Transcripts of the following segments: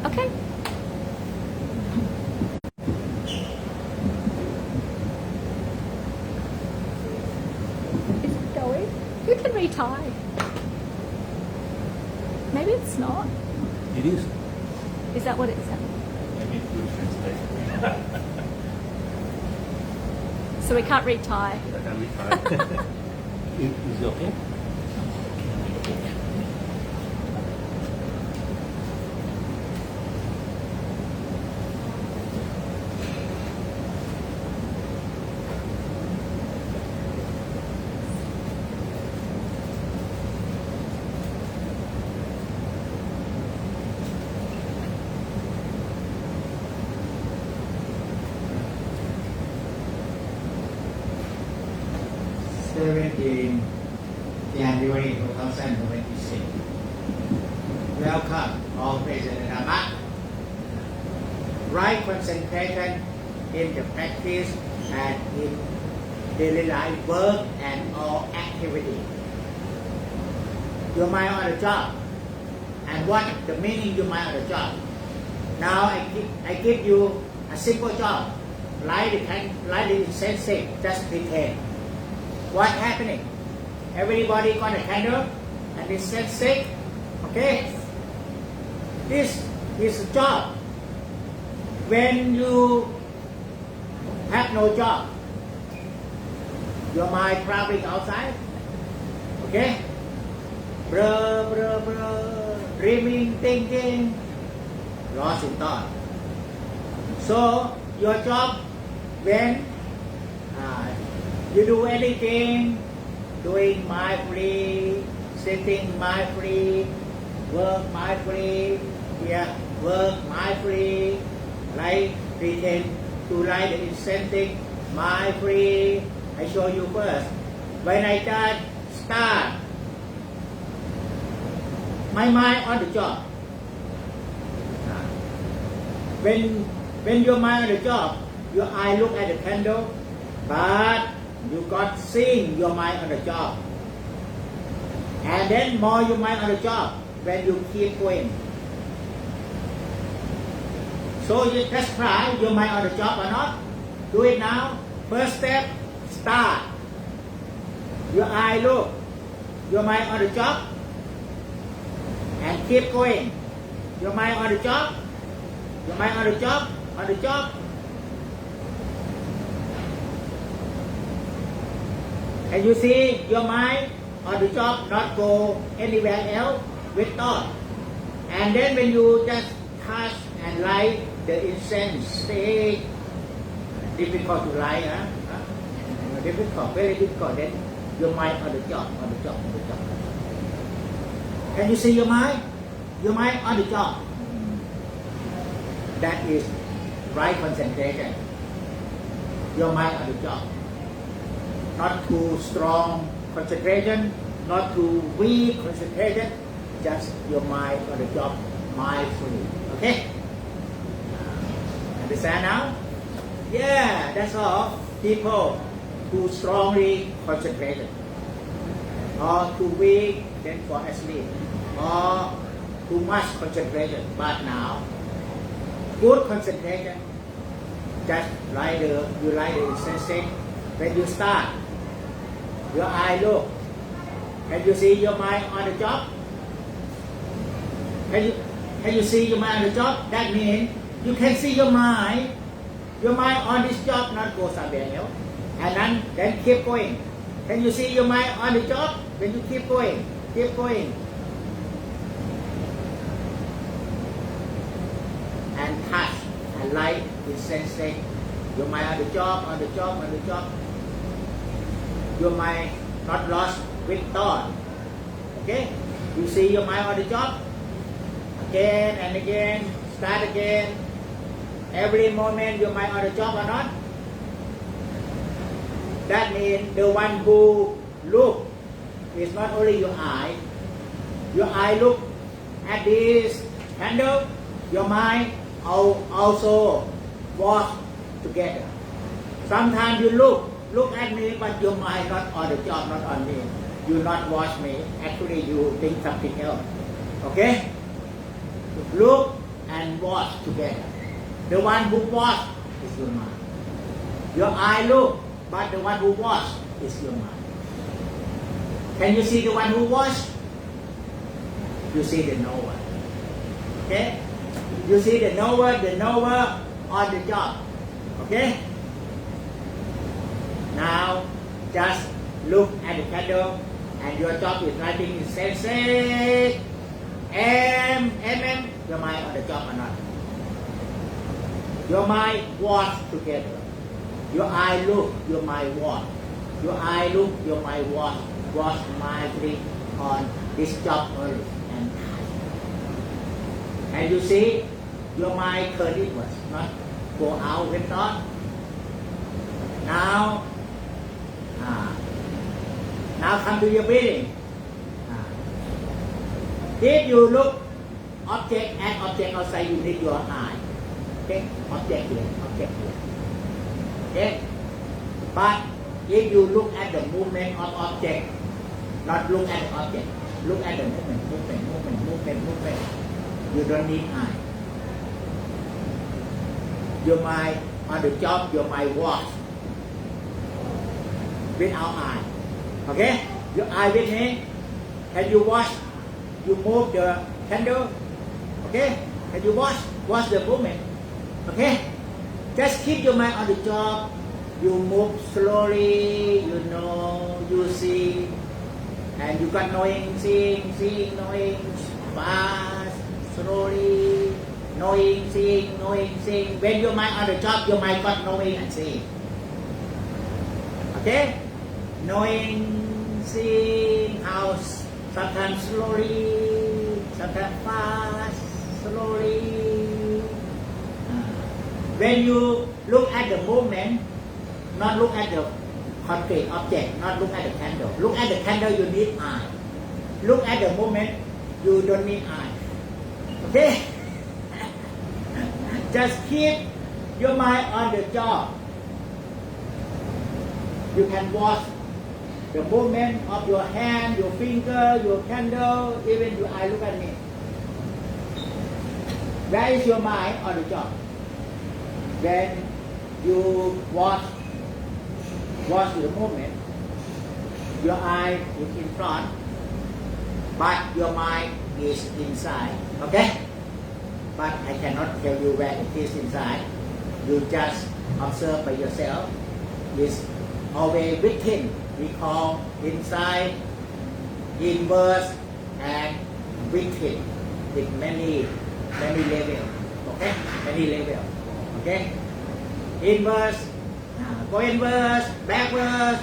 Okay. Is it going? You can retie. Maybe it's not. It is. Is that what it said? Maybe it's good translation. So we can't retie. Can we try? Is it okay? January 2026. Welcome, all present in Dhamma. Right concentration in the practice and in daily life, work and all activity. Your mind on the job, and what the meaning your mind on the job. Now I give you a simple job, like the sensei, just pretend. What happening? Everybody got a candle and it says sick. Okay? This is a job. When you have no job, your mind traveling outside. Okay? Dreaming, thinking, lost in thought. So your job when you do anything, doing mindfully, sitting mindfully, work mindfully, work mindfully, like pretend to write the incentive mindfully. I show you first. When I start, my mind on the job. When your mind on the job, your eye look at the candle, but you got seeing your mind on the job. And then more your mind on the job when you keep going. So you just try your mind on the job or not. Do it now. First step, start. Your eye look, your mind on the job, and keep going. Your mind on the job, your mind on the job, on the job. And you see your mind on the job not go anywhere else with thought. And then when you just touch and light the incense, say difficult to light, difficult, very difficult. Then your mind on the job, on the job, on the job. Can you see your mind? Your mind on the job. That is right concentration. Your mind on the job. Not too strong concentration, not too weak concentration, just your mind on the job, mindfully. Okay? Understand now? Yeah, that's all. People who strongly concentrated, or too weak, then fall asleep, or too much concentration. But now, good concentration, just like you like the incense. When you start, your eye look. Can you see your mind on the job? Can you see your mind on the job? That means you can see your mind on this job, not go somewhere else. And then keep going. Can you see your mind on the job? When you keep going, keep going. And touch and light is sensing. Your mind on the job, on the job, on the job. Your mind not lost with thought. Okay? You see your mind on the job. Again and again. Start again. Every moment your mind on the job or not. That means the one who look is not only your eye. Your eye look at this candle. Your mind also walk together. Sometimes you look at me, but your mind not on the job, not on me. You not watch me. Actually, you think something else. Okay? Look and and watch together. The one who watch is your mind. Your eye look, but the one who watch is your mind. Can you see the one who watch? You see the knower. Okay? You see the knower on the job. Okay? Now, just look at the candle and your job is writing in sensei. Your mind on the job or not? Your mind watch together. Your eye look, your mind watch. Your eye look, your mind watch. Watch mindfully on this job early and time. And you see, your mind turn inwards, not go out with thought. Now come to your breathing. If you look object outside, you need your eye. Okay, object here. Okay, but if you look at the movement of object, not look at the object, look at the movement. You don't need eye. Your mind on the job, your mind watch without eye. Okay, your eye with me. Can you watch? You move the candle. Okay, can you watch the movement? Okay, just keep your mind on the job. You move slowly, you know, you see, and you got knowing, seeing, knowing, fast, slowly, knowing, seeing. When your mind on the job, your mind got knowing and seeing. Okay, knowing, seeing how sometimes slowly, sometimes fast, slowly. When you look at the movement, not look at the concrete object, not look at the candle. Look at the candle, you need eye. Look at the movement, you don't need eye. Okay? Just keep your mind on the job. You can watch the movement of your hand, your finger, your candle, even your eye. Look at me. Where is your mind on the job? When you watch the movement, your eye is in front, but your mind is inside. Okay? But I cannot tell you where it is inside. You just observe by yourself. It's always within. We call inside, inverse, and within. With many levels. Okay? Many levels. Okay? Inverse, go inverse, backwards,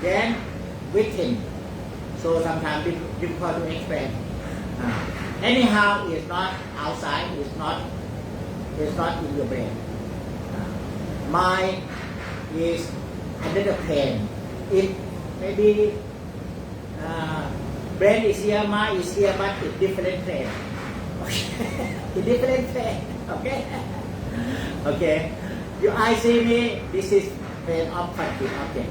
then within. So sometimes difficult to explain. Anyhow, it's not outside, it's not in your brain. Mind is another plane. It maybe brain is here, mind is here, but it's different plane. Okay? It's different plane. Okay? Okay. Your eye see me, this is plane of concrete object.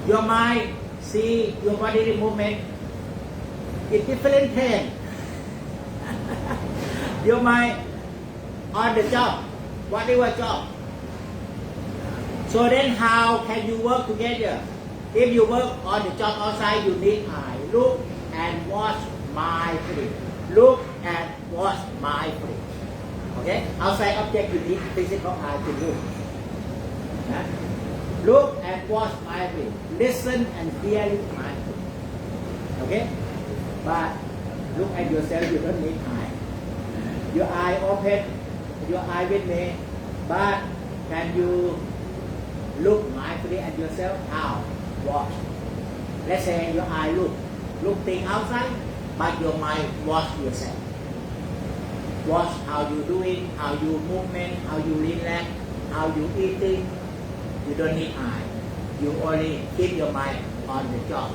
Your mind see your body movement, it's different plane. Your mind on the job, whatever job. So then how can you work together? If you work on the job outside, you need eye. Look and watch mindfully. Look and watch mindfully. Okay? Outside object, you need physical eye to look. Look and watch mindfully. Listen and hear it mindfully. Okay? But look at yourself, you don't need eye. Your eye open, your eye with me, but can you look mindfully at yourself? How? Watch. Let's say your eye look thing outside, but your mind watch yourself. Watch how you doing, how you movement, how you relax, how you eating. You don't need eye. You only keep your mind on the job.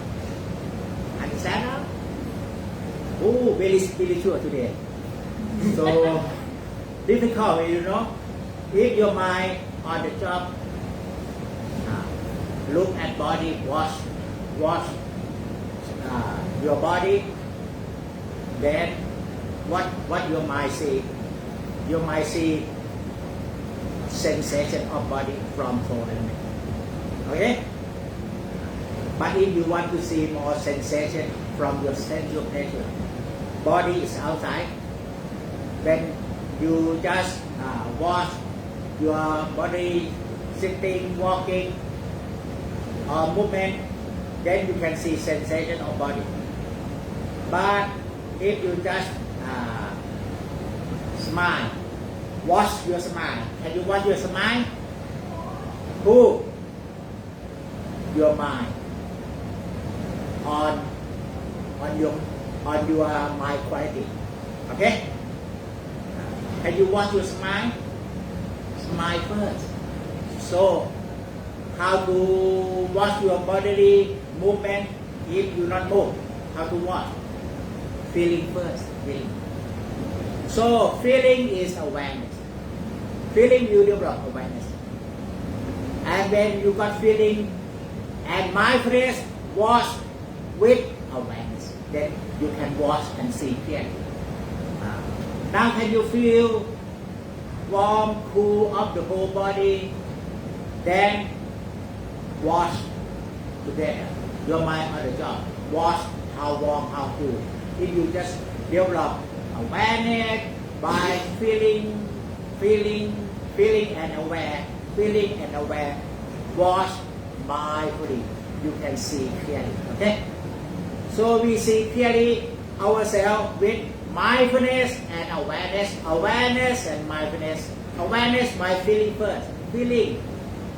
Understand now? Oh, very spiritual today. So difficult, you know. If your mind on the job, look at body, watch your body. Then what your mind see? you might see sensation of body from 4 elements. Okay? But if you want to see more sensation from your sensual pleasure, body is outside. When you just watch your body sitting, walking, or movement, then you can see sensation of body. But if you just smile, watch your smile. Can you watch your smile? Who? Your mind. On your mind quality. Okay? Can you watch your smile? Smile first. So, how to watch your bodily movement if you not move? How to watch? Feeling first. Feeling. So, feeling is awareness. Feeling you develop awareness. And when you got feeling and mindfulness, watch with awareness. Then you can watch and see clearly. Now can you feel warm, cool of the whole body? Then watch together. Your mind on the job. Watch how warm, how cool. If you just develop awareness by feeling and aware, watch mindfully. You can see clearly. Okay? So we see clearly ourselves with mindfulness and awareness. Awareness and mindfulness. Awareness by feeling first. Feeling.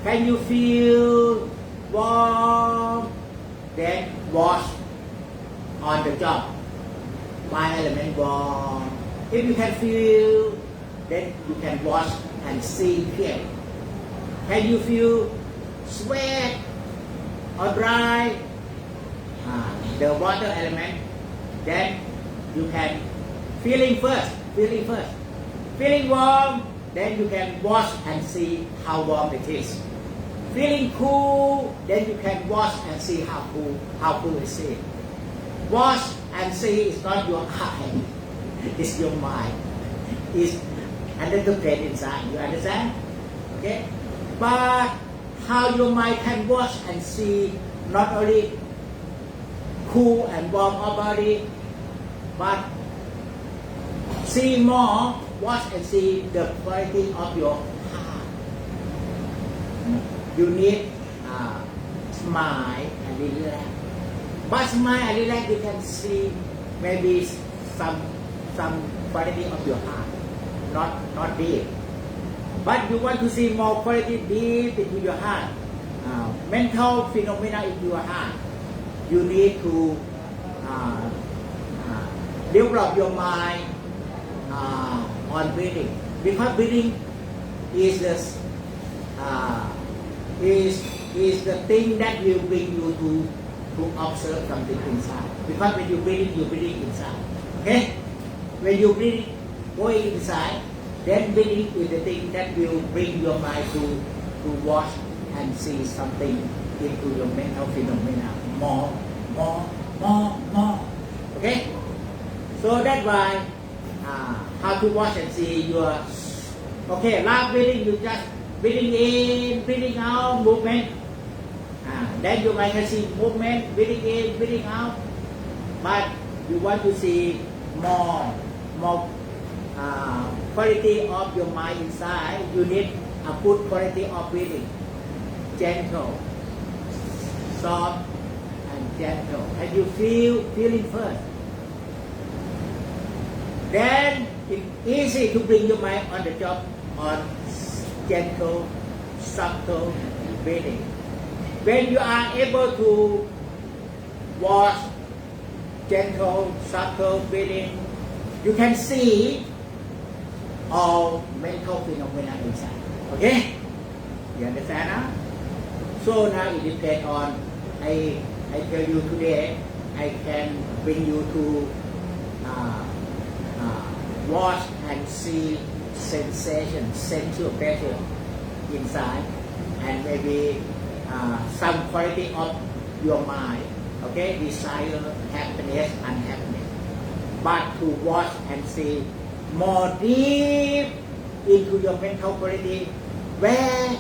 Can you feel warm? Then watch on the job. My element warm. If you can feel, then you can watch and see clearly. Can you feel sweat or dry? The water element. Then you can feeling first. Feeling warm, then you can watch and see how warm it is. Feeling cool, then you can watch and see how cool it is. Watch and see is not your eye, it's your mind. It's under the pain inside. You understand? Okay? But how your mind can watch and see not only cool and warm our body, but see more, watch and see the quality of your heart. You need smile and relax. But smile and relax, you can see maybe some quality of your heart, not deep. But you want to see more quality deep into your heart, mental phenomena in your heart. You need to develop your mind on breathing, because breathing is the thing that will bring you to observe something inside. Because when you breathing inside. Okay? When you breathe going inside, then breathing is the thing that will bring your mind to watch and see something into your mental phenomena. More. Okay? So that's why how to watch and see your. Okay, last breathing, you just breathing in, breathing out, movement. Then you might see movement, breathing in, breathing out. But you want to see more quality of your mind inside. You need a good quality of breathing. Gentle, soft, and gentle. And you feeling first. Then it's easy to bring your mind on the job on gentle, subtle breathing. When you are able to watch gentle, subtle breathing, you can see all mental phenomena inside. Okay? You understand now? So now it depends on, I tell you today, I can bring you to watch and see sensation, sensual pleasure inside, and maybe some quality of your mind. Okay? Desire, happiness, unhappiness. But to watch and see more deep into your mental quality where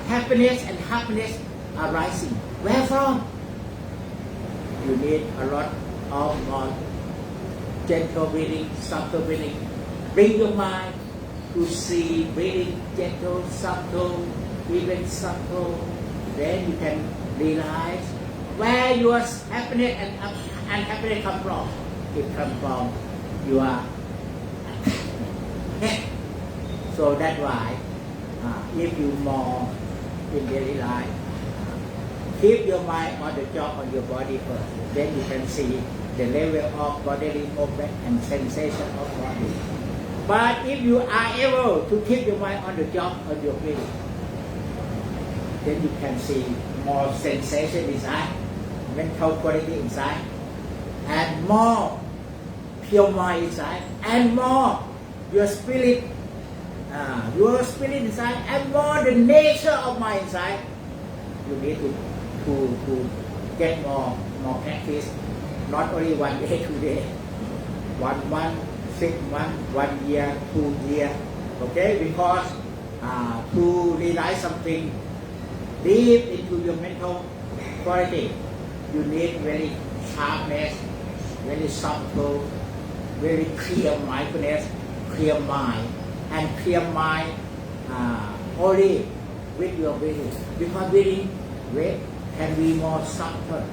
happiness and happiness are rising. Where from? You need a lot of more gentle breathing, subtle breathing. Bring your mind to see breathing gentle, subtle, even subtle. Then you can realize where your happiness and unhappiness come from. It comes from your head. So that's why if you more in daily life, keep your mind on the job on your body first. Then you can see the level of bodily movement and sensation of body. But if you are able to keep your mind on the job on your breathing, then you can see more sensation inside, mental quality inside, and more pure mind inside, and more your spirit inside, and more the nature of mind inside. You need to get more practice, not only 1 day, 2 days, 1 month, 6 months, 1 year, 2 years. Okay, because to realize something deep into your mental quality, you need very sharpness, very subtle, very clear mindfulness, clear mind, and clear mind only with your breathing. Because breathing can be more subtle,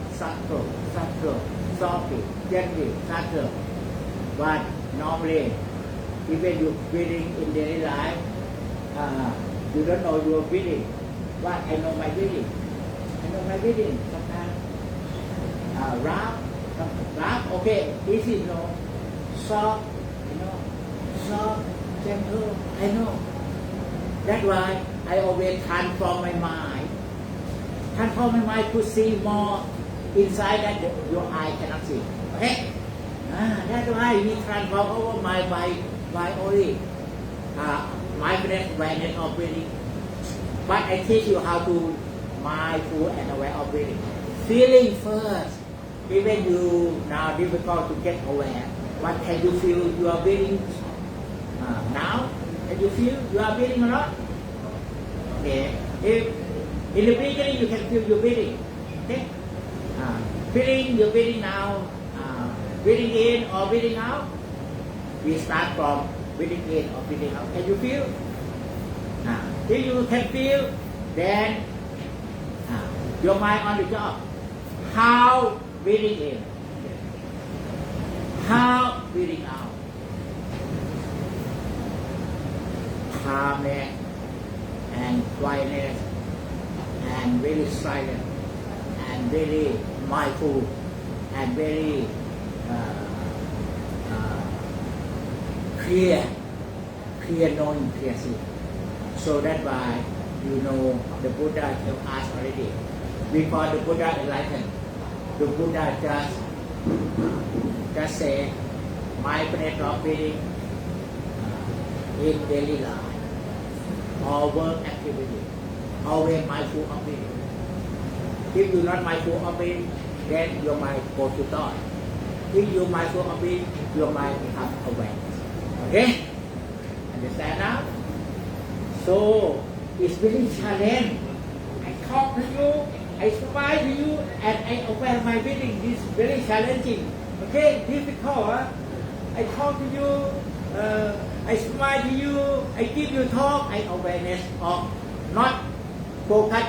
softly, gently, subtle. But normally, even you breathing in daily life, you don't know your breathing. But I know my breathing. Sometimes rough, okay, easy, no, soft, soft, gentle, I know. That's why I always transform my mind. Transform my mind to see more inside that your eye cannot see. Okay? That's why we transform our mind by only mindfulness, awareness of breathing. But I teach you how to mindful and aware of breathing. Feeling first. Even you now difficult to get aware. But can you feel you are breathing now? Can you feel you are breathing or not? Okay. If in the beginning you can feel your breathing. Okay. Feeling your breathing now. Breathing in or breathing out. We start from breathing in or breathing out. Can you feel? If you can feel, then your mind on the job. How breathing in? How breathing out? Calmness and quietness and very silent and very mindful and very clear knowing, clear seeing. So that's why you know the Buddha tell us already. Before the Buddha enlightened, the Buddha just say mindfulness of breathing in daily life or work activity, always mindful of breathing. If you're not mindful of breathing, then your mind goes to thought. If you're mindful of breathing, your mind becomes aware. Okay? Understand now? So it's very challenging. I talk to you, I smile to you, and I aware my breathing. This is very challenging. Okay, difficult. Huh? I talk to you, I smile to you, I give you talk, I awareness of not focus.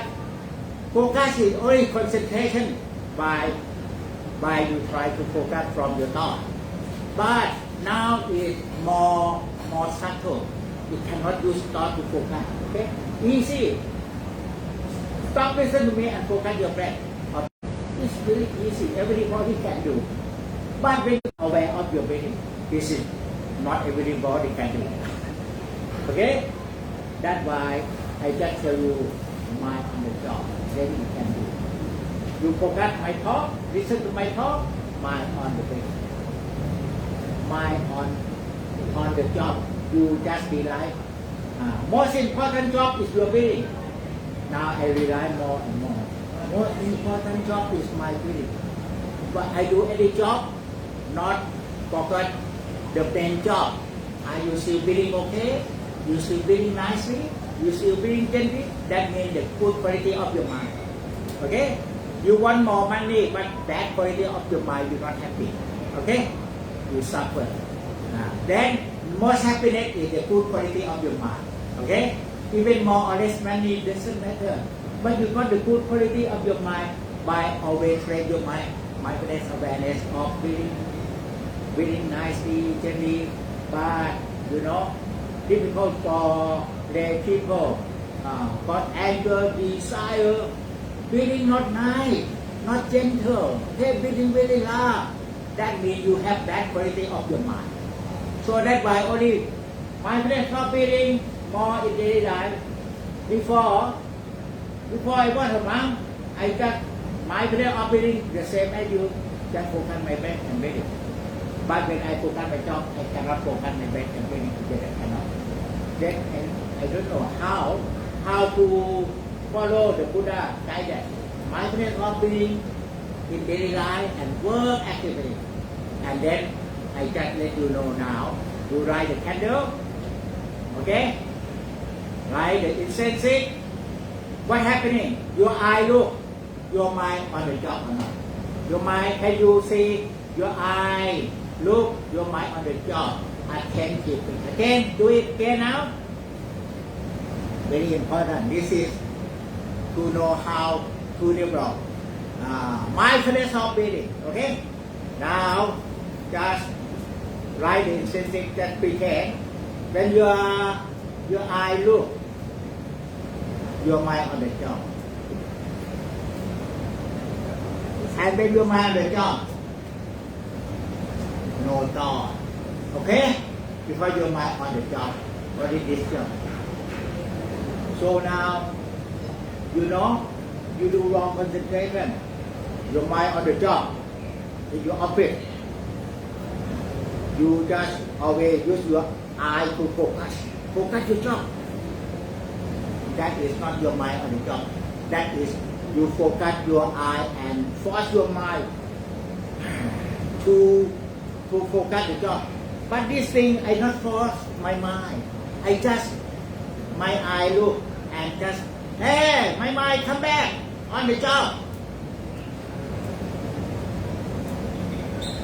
Focus is only concentration by you try to focus from your thought. But now it's more subtle. You cannot use thought to focus. Okay? Easy. Stop, listen to me and focus your breath. It's really easy. Everybody can do. But when you're aware of your breathing, this is not everybody can do. Okay? That's why I just tell you mind on the job. Then you can do. You focus my talk, listen to my talk, mind on the breathing. Mind on the job. You just realize most important job is your breathing. Now I realize more and more. Most important job is my breathing. But I do any job, not forget the main job. Are you still breathing okay? You still breathing nicely? You still breathing gently? That means the good quality of your mind. Okay? You want more money, but bad quality of your mind, you're not happy. Okay? You suffer. Then most happiness is the good quality of your mind. Okay? Even more or less money doesn't matter. But you got the good quality of your mind by always train your mind, mindfulness awareness of breathing nicely, gently, but difficult for the people. Got anger, desire, breathing not nice, not gentle, okay, breathing very loud. That means you have bad quality of your mind. So that's why only mindfulness of breathing more in daily life. Before I want a monk, I just mindfulness of breathing the same as you, just focus my breath and breathing. But when I focus my job, I cannot focus my breath and breathing together. I cannot. Then I don't know how to follow the Buddha guidance. Mindfulness of breathing in daily life and work activity. And then I just let you know now. You light the candle. Okay? Light the incense stick. What happening? Your eye look. Your mind on the job or not? Your mind, can you see your eye look, your mind on the job? Attentively. Again, do it again now. Very important. This is to know how to develop mindfulness of breathing. Okay? Now, just write the incense, just pretend. When your eye look, your mind on the job. And when your mind on the job, no thought. Okay? Because your mind on the job, what is this job? So now, you do wrong concentration. Your mind on the job, in your office. You just always use your eye to focus. Focus your job. That is not your mind on the job. That is you focus your eye and force your mind to focus the job. But this thing, I not force my mind. I just, my eye look and just, hey, my mind come back on the job.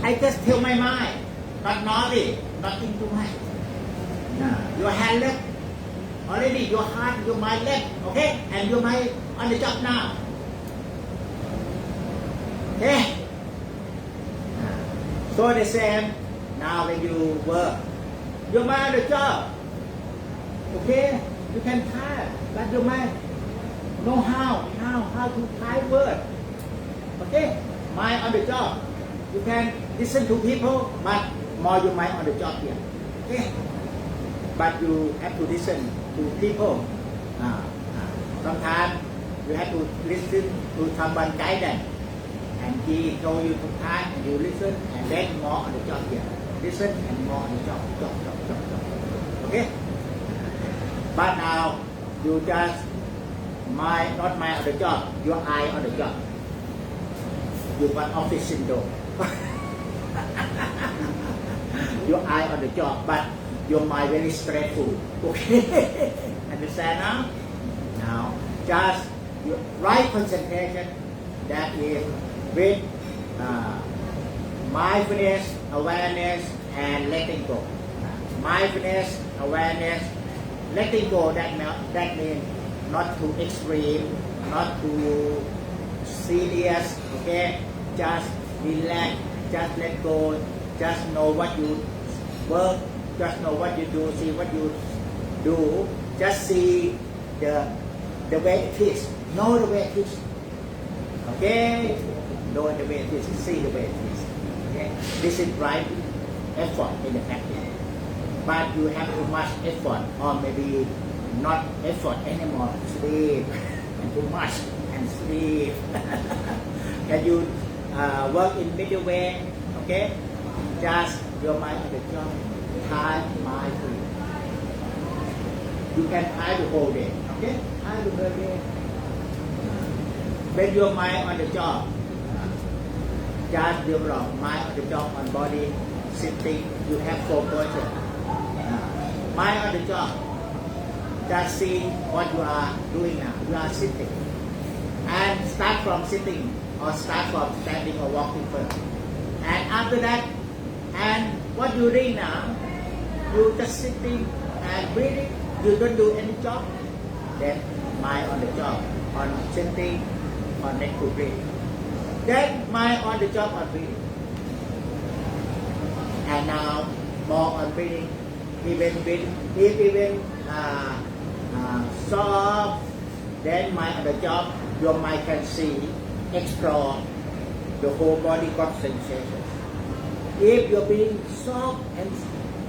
I just tell my mind, not naughty, nothing too much. Your hand left, already your heart, your mind left, okay? And your mind on the job now. Okay? So the same, now when you work, your mind on the job. Okay? You can type, but your mind know how to type word. Okay? Mind on the job. You can listen to people, but more your mind on the job here. Okay? But you have to listen to people. Sometimes you have to listen to someone guidance. And he told you to time and you listen and then more on the job here. Listen and more on the job. Okay? But now you just not mind on the job, your eye on the job. You got office syndrome. Your eye on the job, but your mind very stressful. Okay? Understand now? Now, just your right concentration, that is with mindfulness, awareness, and letting go. Mindfulness, awareness, letting go, that means not too extreme, not too serious, okay? Just relax, just let go, just know what you work, just know what you do, see what you do, just see the way it is, know the way it is, okay? Know the way it is, see the way it is, okay? This is right effort in the practice. But you have too much effort, or maybe not effort anymore, sleep, and too much, and sleep. Can you work in middle way, okay? Just your mind on the job, time mindfully. You can time the whole day, okay? Time the whole day. When your mind on the job, just develop mind on the job on body, sitting, you have 4 posture. Mind on the job. Just see what you are doing now. You are sitting. And start from sitting or start from standing or walking first. And after that, and what you doing now, you just sitting and breathing. You don't do any job. Then mind on the job, on sitting, on next to breathe. Then mind on the job on breathing. And now more on breathing. Even soft, then mind on the job, your mind can see, explore the whole body got sensations. If you're being soft and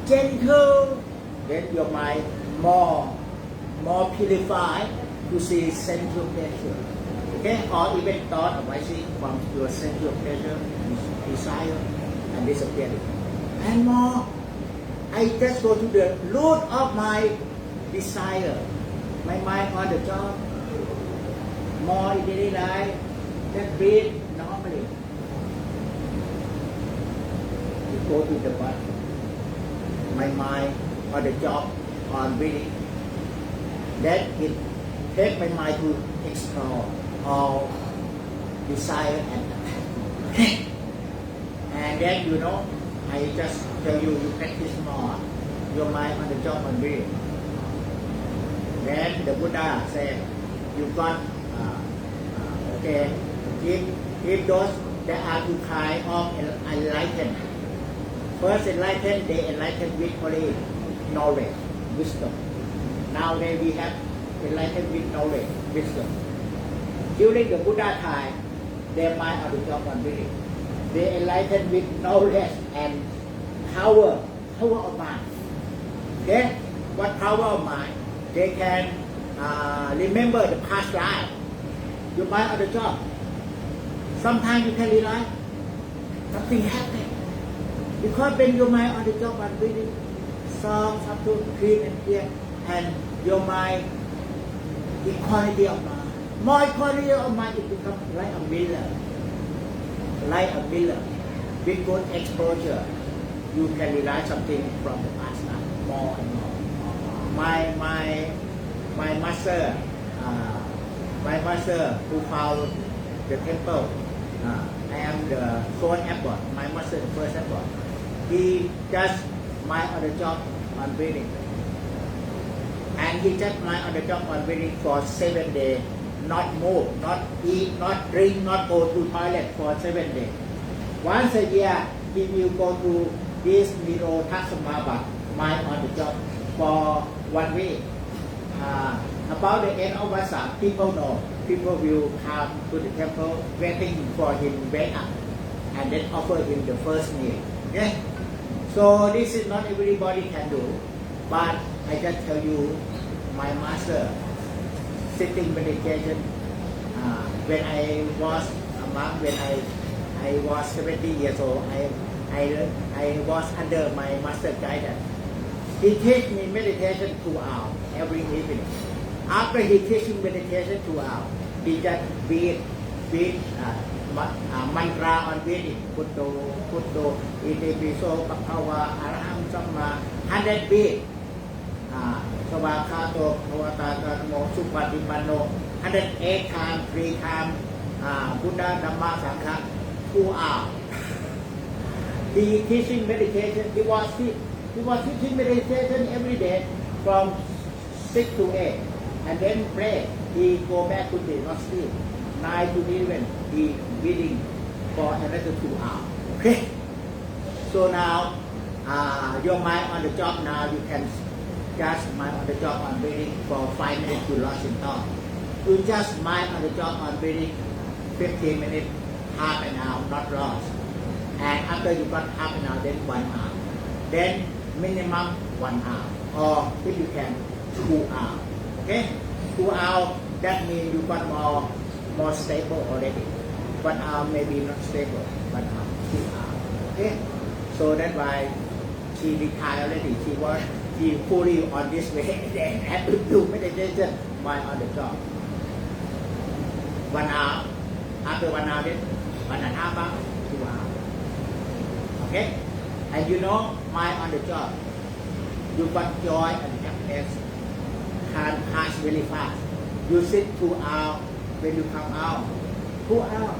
gentle, then your mind more purified to see sensual pleasure. Okay, or even thought arising from your sensual pleasure, desire, and disappearing. And more, I just go to the root of my desire. My mind on the job. More in daily life, just breathe normally. You go to the body. My mind on the job, on breathing. Then it take my mind to explore all desire and attachment. And then I just tell you, you practice more. Your mind on the job on breathing. Then the Buddha said, you got okay, if those that are two kind of enlightened. First enlightened, they enlightened with only knowledge, wisdom. Now we have enlightened with knowledge, wisdom. During the Buddha time, their mind on the job on breathing. They enlightened with knowledge and power of mind. Okay? What power of mind? They can remember the past life. Your mind on the job. Sometimes you can realize something happened. Because when your mind on the job and breathing, soft, subtle, clean and clear, and your mind, equality of mind. More equality of mind, it becomes like a mirror. Like a mirror. With good exposure, you can realize something from the past life, more and more. My master who found the temple, I am the fourth abbot, my master the first abbot. He just mind on the job on breathing. And he just mind on the job on breathing for 7 days, not move, not eat, not drink, not go to toilet for 7 days. Once a year, he will go to this Nirodhasamabat, mind on the job for 1 week. About the end of Vasa, people know. People will come to the temple waiting for him wake up and then offer him the first meal. Okay? So this is not everybody can do, but I just tell you, my master sitting meditation. When I was a monk, when I was 70 years old, I was under my master guidance. He teach me meditation 2 hours every evening. After he teaching meditation 2 hours, he just beat mantra on breathing. Putto, Itipiso, Bhakava, Araham, Samma, 100 beat. Savakato, Navata, Namo, Supatipanno, 108 times, 3 times, Buddha, Dhamma, Sangha, 2 hours. He teaching meditation. He was teaching meditation every day from 6 to 8, and then pray. He go back to the not sleep. 9 to 11, he reading for another 2 hours. Okay. So now your mind on the job. Now you can just mind on the job on breathing for 5 minutes to lost in thought. You just mind on the job on breathing 15 minutes, half an hour, not lost. And after you got half an hour, then 1 hour. Then minimum 1 hour. Or if you can, 2 hours. Okay? 2 hours, that means you got more stable already. 1 hour maybe not stable, 1 hour, 2 hours. Okay? So that's why she retired already. She fully on this way and had to do meditation while on the job. 1 hour. After 1 hour, then 1.5 hours, 2 hours. Okay? And you know, mind on the job, you got joy and happiness can pass really fast. You sit 2 hours, when you come out, 2 hours,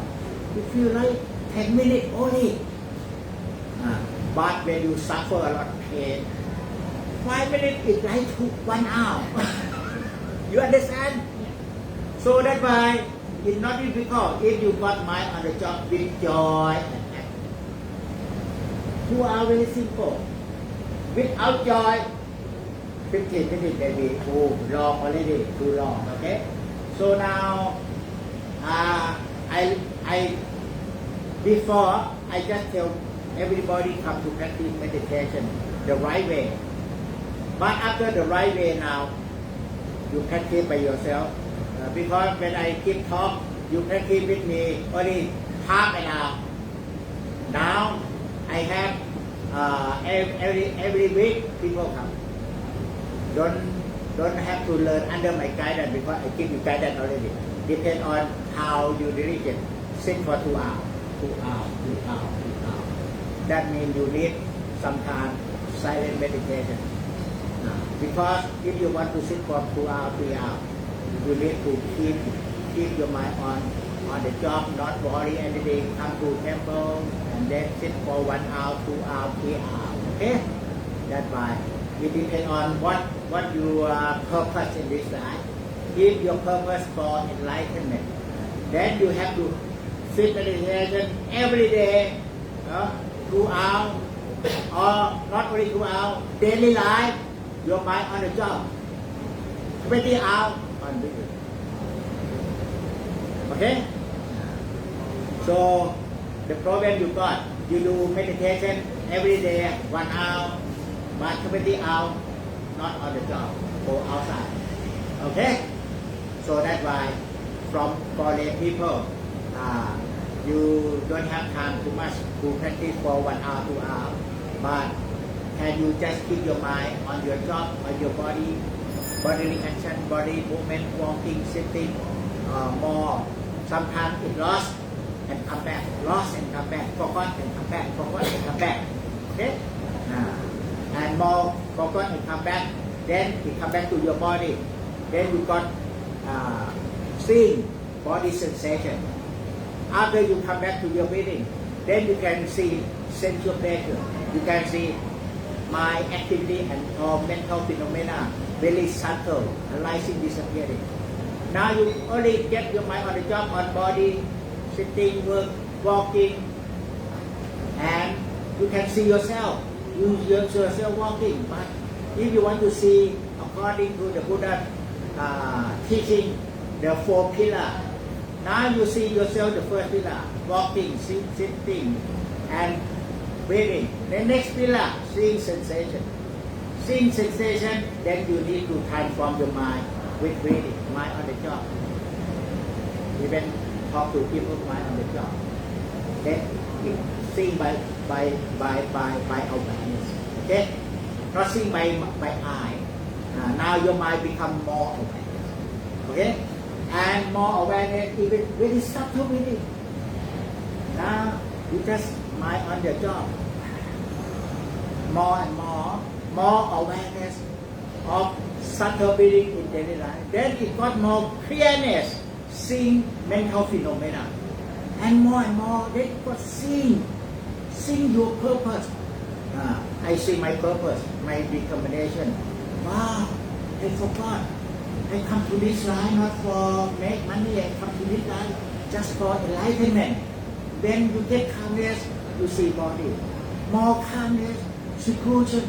you feel like 10 minutes only. But when you suffer a lot of pain, 5 minutes is like 1 hour. You understand? So that's why it's not difficult if you got mind on the job with joy and happiness. 2 hours very simple. Without joy, 15 minutes maybe too long already, too long. Okay. So now, before I just tell everybody come to practice meditation the right way. But after the right way now, you practice by yourself. Because when I keep talk, you practice with me only half an hour. Now I have every week people come. Don't have to learn under my guidance because I give you guidance already. Depend on how you diligent. Sit for 2 hours, 2 hours, 2 hours, 2 hours. That means you need some time silent meditation. Because if you want to sit for 2 hours, 3 hours, you need to keep your mind on the job, not worry anything. Come to temple and then sit for 1 hour, 2 hours, 3 hours. Okay? That's why it depends on what your purpose in this life. If your purpose for enlightenment, then you have to sit meditation every day, 2 hours, or not only 2 hours, daily life, your mind on the job, 20 hours on business. Okay? So the problem you got, you do meditation every day, 1 hour, but 20 hours not on the job, go outside. Okay? So that's why from foreign people, you don't have time too much to practice for 1 hour, 2 hours, but can you just keep your mind on your job, on your body, bodily action, body movement, walking, sitting, more. Sometimes it lost and come back, lost and come back, forgot and come back, forgot and come back. Okay? And more forgot and come back, then it come back to your body. Then you got seeing body sensation. After you come back to your breathing, then you can see sensual pleasure. You can see mind activity and or mental phenomena very subtle, arising, disappearing. Now you only get your mind on the job, on body, sitting, work, walking, and you can see yourself. You yourself walking. But if you want to see according to the Buddha teaching, the 4 pillars, now you see yourself the first pillar, walking, sitting, and breathing. The next pillar, seeing sensation. Seeing sensation, then you need to transform your mind with breathing, mind on the job. Even talk to people, mind on the job. Okay? Seeing by awareness. Okay? Not seeing by eye. Now your mind become more awareness. Okay? And more awareness, even very subtle breathing. Now you just mind on the job. More and more awareness of subtle breathing in daily life. Then it got more clearness, seeing mental phenomena. And more, then it got seeing your purpose. I see my purpose, my determination. Wow, I forgot. I come to this life not for make money, I come to this life just for enlightenment. When you get calmness, you see body. More calmness, seclusion,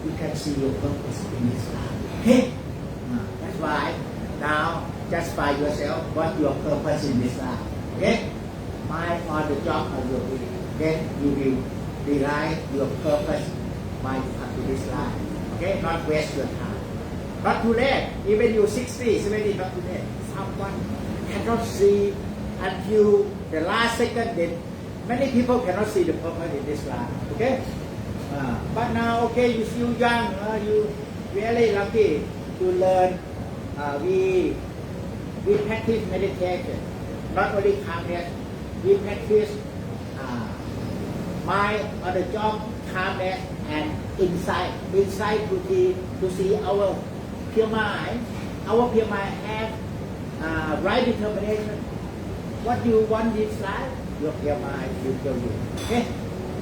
you can see your purpose in this life. Okay? That's why now just find yourself what your purpose in this life. Okay? Mind on the job of your breathing. Then you will realize your purpose by you come to this life. Okay? Not waste your time. Not too late. Even you 60, 70, not too late. Someone cannot see until the last second. Then many people cannot see the purpose in this life. Okay? But now, okay, you still young, you really lucky to learn. We practice meditation, not only calmness. We practice mind on the job, calmness and insight to see our pure mind. Our pure mind have right determination. What you want this life, your pure mind will tell you. Okay,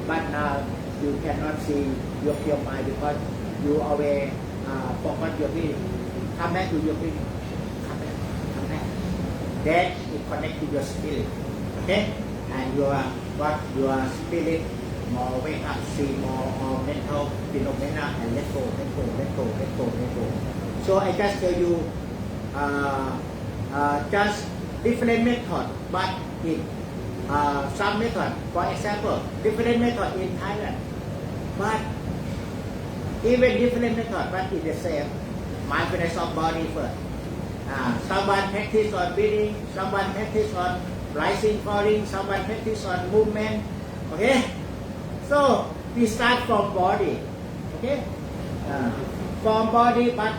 but now you cannot see your pure mind because you always forgot your feeling. Come back to your feeling. Come back. Then it connect to your spirit. Okay, and your spirit more wake up, see more mental phenomena and let go. So I just tell you just different method, but in some method, for example, different method in Thailand, but even different method, but it's the same. Mindfulness of body first. Someone practice on breathing, someone practice on rising, falling, someone practice on movement. Okay, so we start from body. Okay, from body, but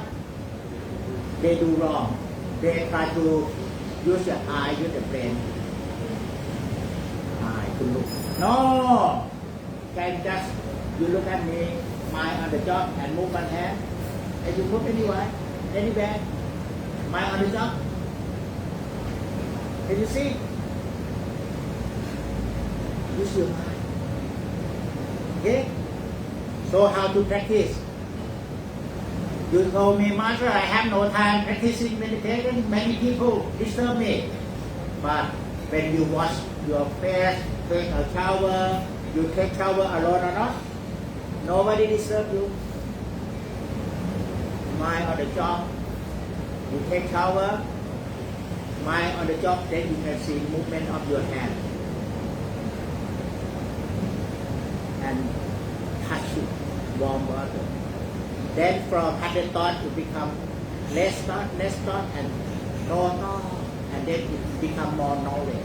they do wrong. They try to use your eye, use the brain. Eye to look. No, can just you look at me, mind on the job and move one hand, and you move anywhere, mind on the job. Can you see? Use your mind. Okay. So how to practice? You told me, Master, I have no time practicing meditation. Many people disturb me. But when you wash your face, take a shower, you take shower alone or not, nobody disturb you. Mind on the job, you take shower, mind on the job, then you can see movement of your hand. And touch it, warm water. Then from 100 thoughts it become less thought, and no thought, and then it become more knowledge.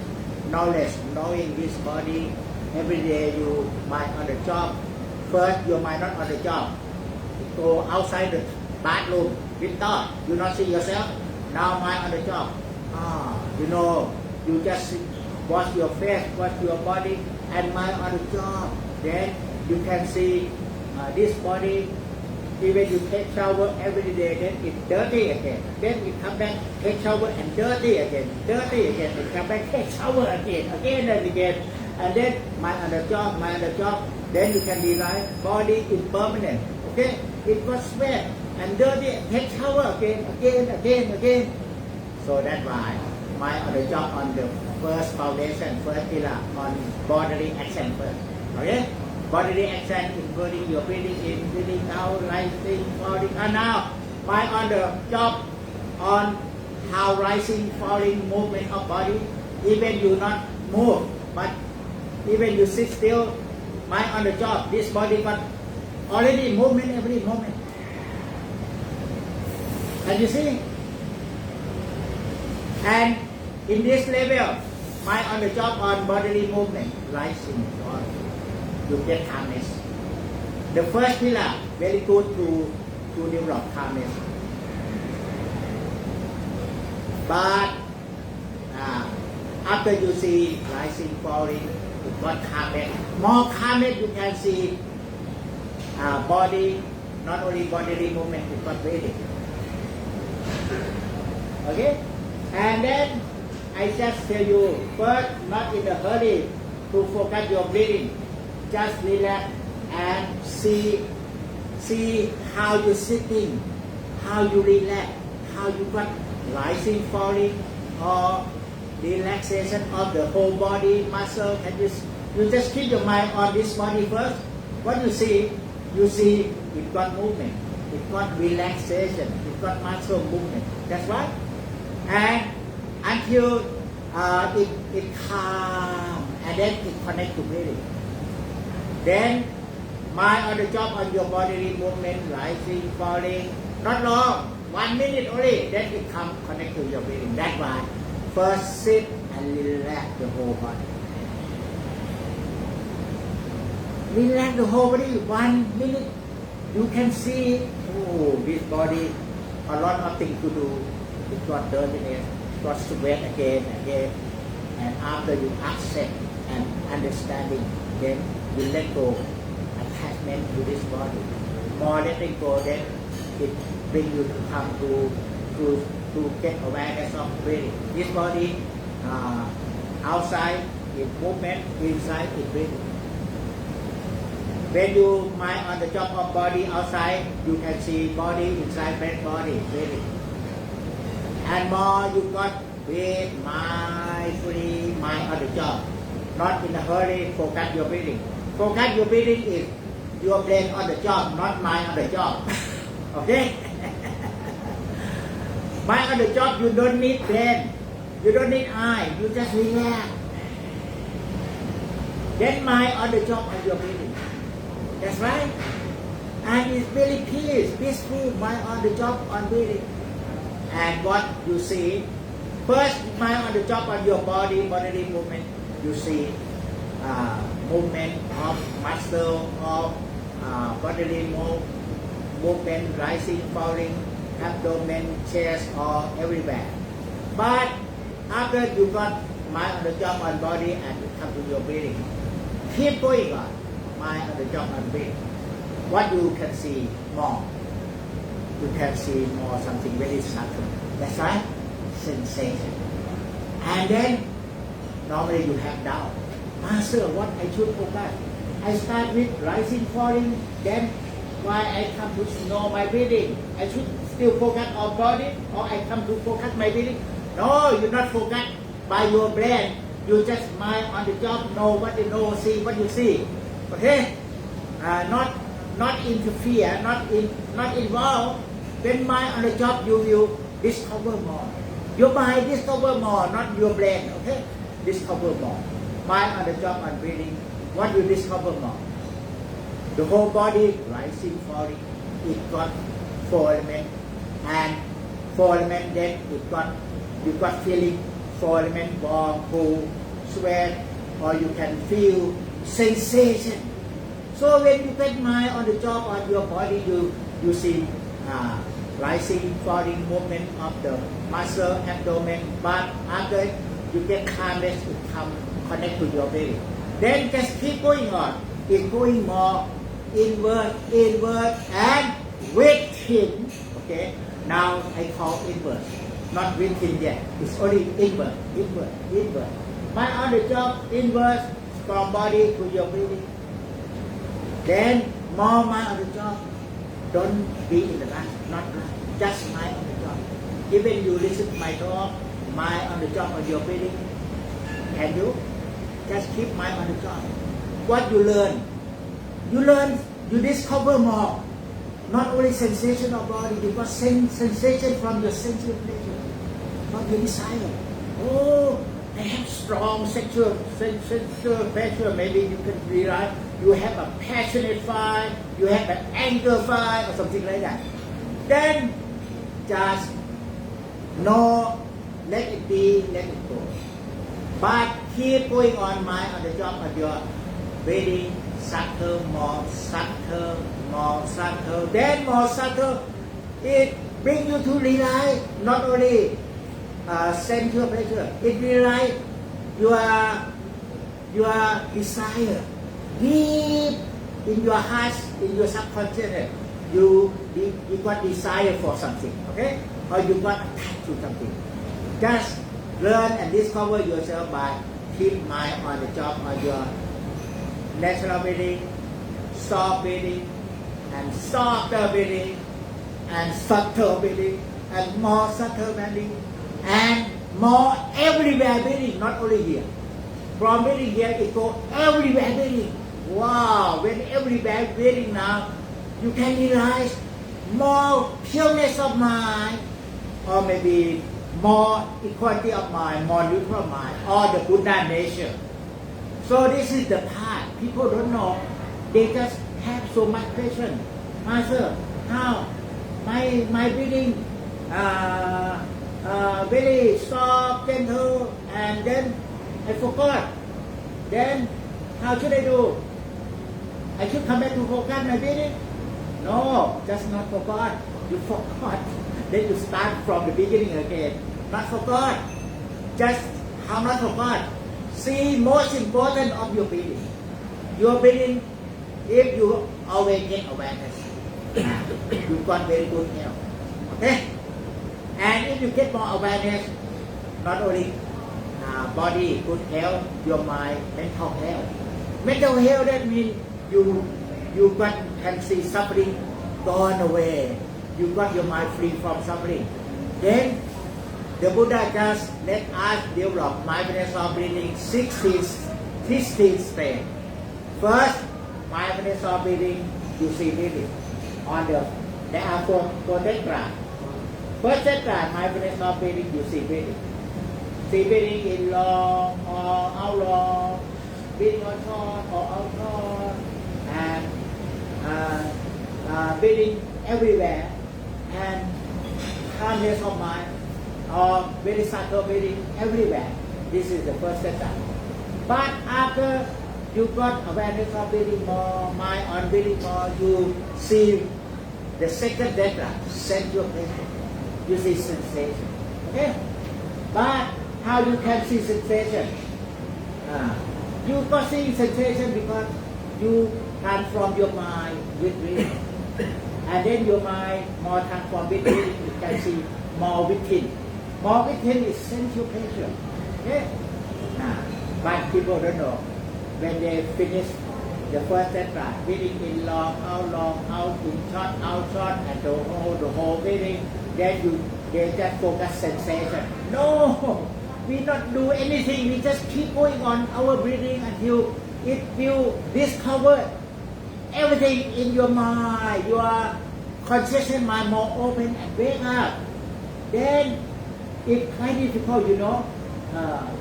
Knowledge, knowing this body, every day you mind on the job. First, your mind not on the job. You go outside the bathroom with thought, you not see yourself. Now mind on the job. You know, you just wash your face, wash your body, and mind on the job. Then you can see this body. Even you take shower every day, then it's dirty again. Then you come back, take shower and dirty again. You come back, take shower again and again. And then mind on the job. Then you can realize body is permanent. Okay, it was sweat and dirty. Take shower again. So that's why mind on the job on the first foundation, first pillar on bodily action first. Okay. Bodily action including your breathing in, breathing out, rising, falling. And now, mind on the job on how rising, falling, movement of body. Even you not move, but even you sit still, mind on the job. This body got already movement every moment. And you see? And in this level, mind on the job on bodily movement, rising, falling. You get calmness. The first pillar, very good to develop calmness. But after you see rising, falling, you got calmness. More calmness you can see body, not only bodily movement, you got breathing. Okay? And then I just tell you, first, not in a hurry to focus your breathing. Just relax and see how you're sitting, how you relax, how you got rising, falling, or relaxation of the whole body, muscle. And you just keep your mind on this body first. What you see it got movement, it got relaxation, it got muscle movement. That's right. And until it calm, and then it connect to breathing. Then mind on the job on your bodily movement, rising, falling. Not long, 1 minute only. Then it come connect to your breathing. That's why first sit and relax the whole body. Relax the whole body. 1 minute, you can see. This body, a lot of things to do. It got dirtiness, it got sweat again. And after you accept and understanding, then you let go attachment. attachment to this body. More letting go, then it bring you to come to get awareness of breathing. This body outside is movement, inside is breathing. When you mind on the job of body outside, you can see body inside, body breathing. And more you got with mindfully mind on the job. Not in a hurry, focus your breathing. Focus your breathing is your brain on the job, not mind on the job. Okay? Mind on the job, you don't need brain. You don't need eye. You just relax. Then mind on the job on your breathing. That's right. And it's really peaceful, mind on the job on breathing. And what you see, first mind on the job on your bodily movement. You see movement of muscle, of bodily movement, rising, falling, abdomen, chest, or everywhere. But after you got mind on the job on body and you come to your breathing, keep going on. Mind on the job on breathing. What you can see more? You can see more something very subtle. That's right, sensation. And then normally you have doubt. Master, what I should focus? I start with rising, falling, then why I come to know my breathing? I should still focus on body, or I come to focus my breathing? No, you not focus by your brain. You just mind on the job, know what you know, see what you see. Okay? Not interfere, not involved. When mind on the job, you will discover more. Your mind discover more, not your brain. Okay? Discover more. Mind on the job on breathing. What you discover more? The whole body rising, falling. It got 4 elements, and 4 elements. Then you got feeling 4 elements: warm, cool, sweat, or you can feel sensation. So when you get mind on the job on your body, you see rising, falling movement of the muscle, abdomen. But after you get calmness, it come connect to your belly. Then just keep going on. It's going more inward, and within. Okay. Now I call inward, not within yet. It's only inward. Mind on the job, inward, from body to your breathing. Then more mind on the job. Don't be in the rush, not rush. Just mind on the job. Even you listen to my talk, mind on the job on your breathing. Can you? Just keep mind on the job. What you learn? You discover more. Not only sensation of body, you got sensation from your sensual pleasure, from your desire. Oh, I have strong sexual pleasure. Maybe you can realize you have a passionate fire, you have an anger fire, or something like that. Then just know, let it be, let it go. But keep going on mind on the job of your breathing, subtle, more subtle, more subtle, then more subtle. It brings you to realize not only sensual pleasure, it realize your desire deep in your heart, in your subconscious. You got desire for something, okay? Or you got attached to something. Just learn and discover yourself by keep mind on the job of your natural breathing, soft breathing, and softer breathing, and subtle breathing, and more subtle breathing, and more everywhere breathing, not only here. From breathing here, it goes everywhere breathing. Wow, when everywhere breathing now, you can realize more pureness of mind, or maybe more equality of mind, more neutral mind, or the Buddha nature. So this is the part people don't know. They just have so much question. Master, how my breathing very soft, gentle, and then I forgot. Then how should I do? I should come back to focus my breathing? No, just not forgot. You forgot. Then you start from the beginning again. Not forgot. Just how not forgot? See most important of your breathing. Your breathing If you always get awareness, you got very good health. Okay? And if you get more awareness, not only body, good health, your mind, mental health. Mental health, that means you can see suffering gone away. You got your mind free from suffering. Then the Buddha just let us develop mindfulness of breathing 16 stages. First, mindfulness of breathing, you see breathing. There are four tetra. First tetra, mindfulness of breathing, you see breathing. See breathing in long or out long, breathing on short or out short, and breathing everywhere, and calmness of mind, or very subtle breathing everywhere. This is the first tetra. But after you got awareness of breathing more, mind on breathing more, you see the second tetra, sensual pleasure. You see sensation. Okay? But how you can see sensation? You got see sensation because you transform your mind with breathing. And then your mind more transformed with breathing, you can see more within. More within is sensual pleasure. Okay? But people don't know. When they finish the first tetra, breathing in long, out in short, and the whole breathing, then they just focus sensation. No, we not do anything. We just keep going on our breathing until it will discover everything in your mind. Your conscious mind more open and wake up. Then it's quite difficult,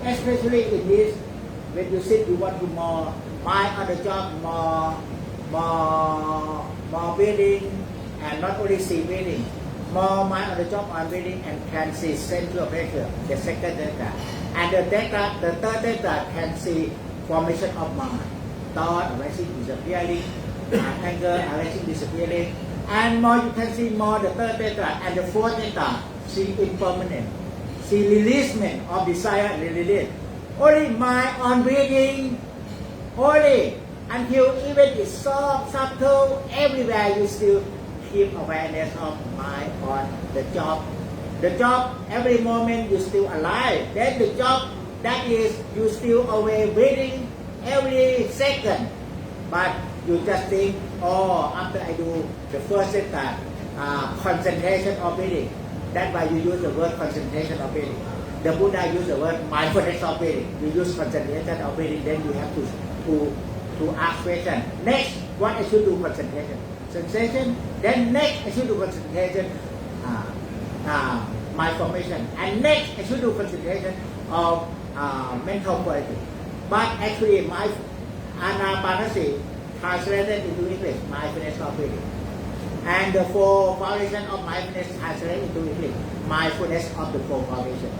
especially in this. When you sit, you want to more mind on the job, more breathing, and not only see breathing, more mind on the job on breathing, and can see sensual pleasure, the second tetra. And the third tetra can see formation of mind, thought arising, disappearing, anger arising, disappearing, and more you can see more the third tetra. And the fourth tetra, see impermanent, see releasement of desire and release. Only mind on breathing, only until even it's soft, subtle, everywhere you still keep awareness of mind on the job. The job, every moment you still alive. Then the job, that is, you still away breathing every second. But you just think, after I do the first step, concentration of breathing. That's why you use the word concentration of breathing. The Buddha used the word mindfulness of breathing. You use concentration of breathing, then you have to ask question. Next, what I should do concentration? Sensation. Then next, I should do concentration, mind formation. And next, I should do concentration of mental quality. But actually, my anapanasati translated into English, mindfulness of breathing. And the four foundation of mindfulness translated into English, mindfulness of the four foundation.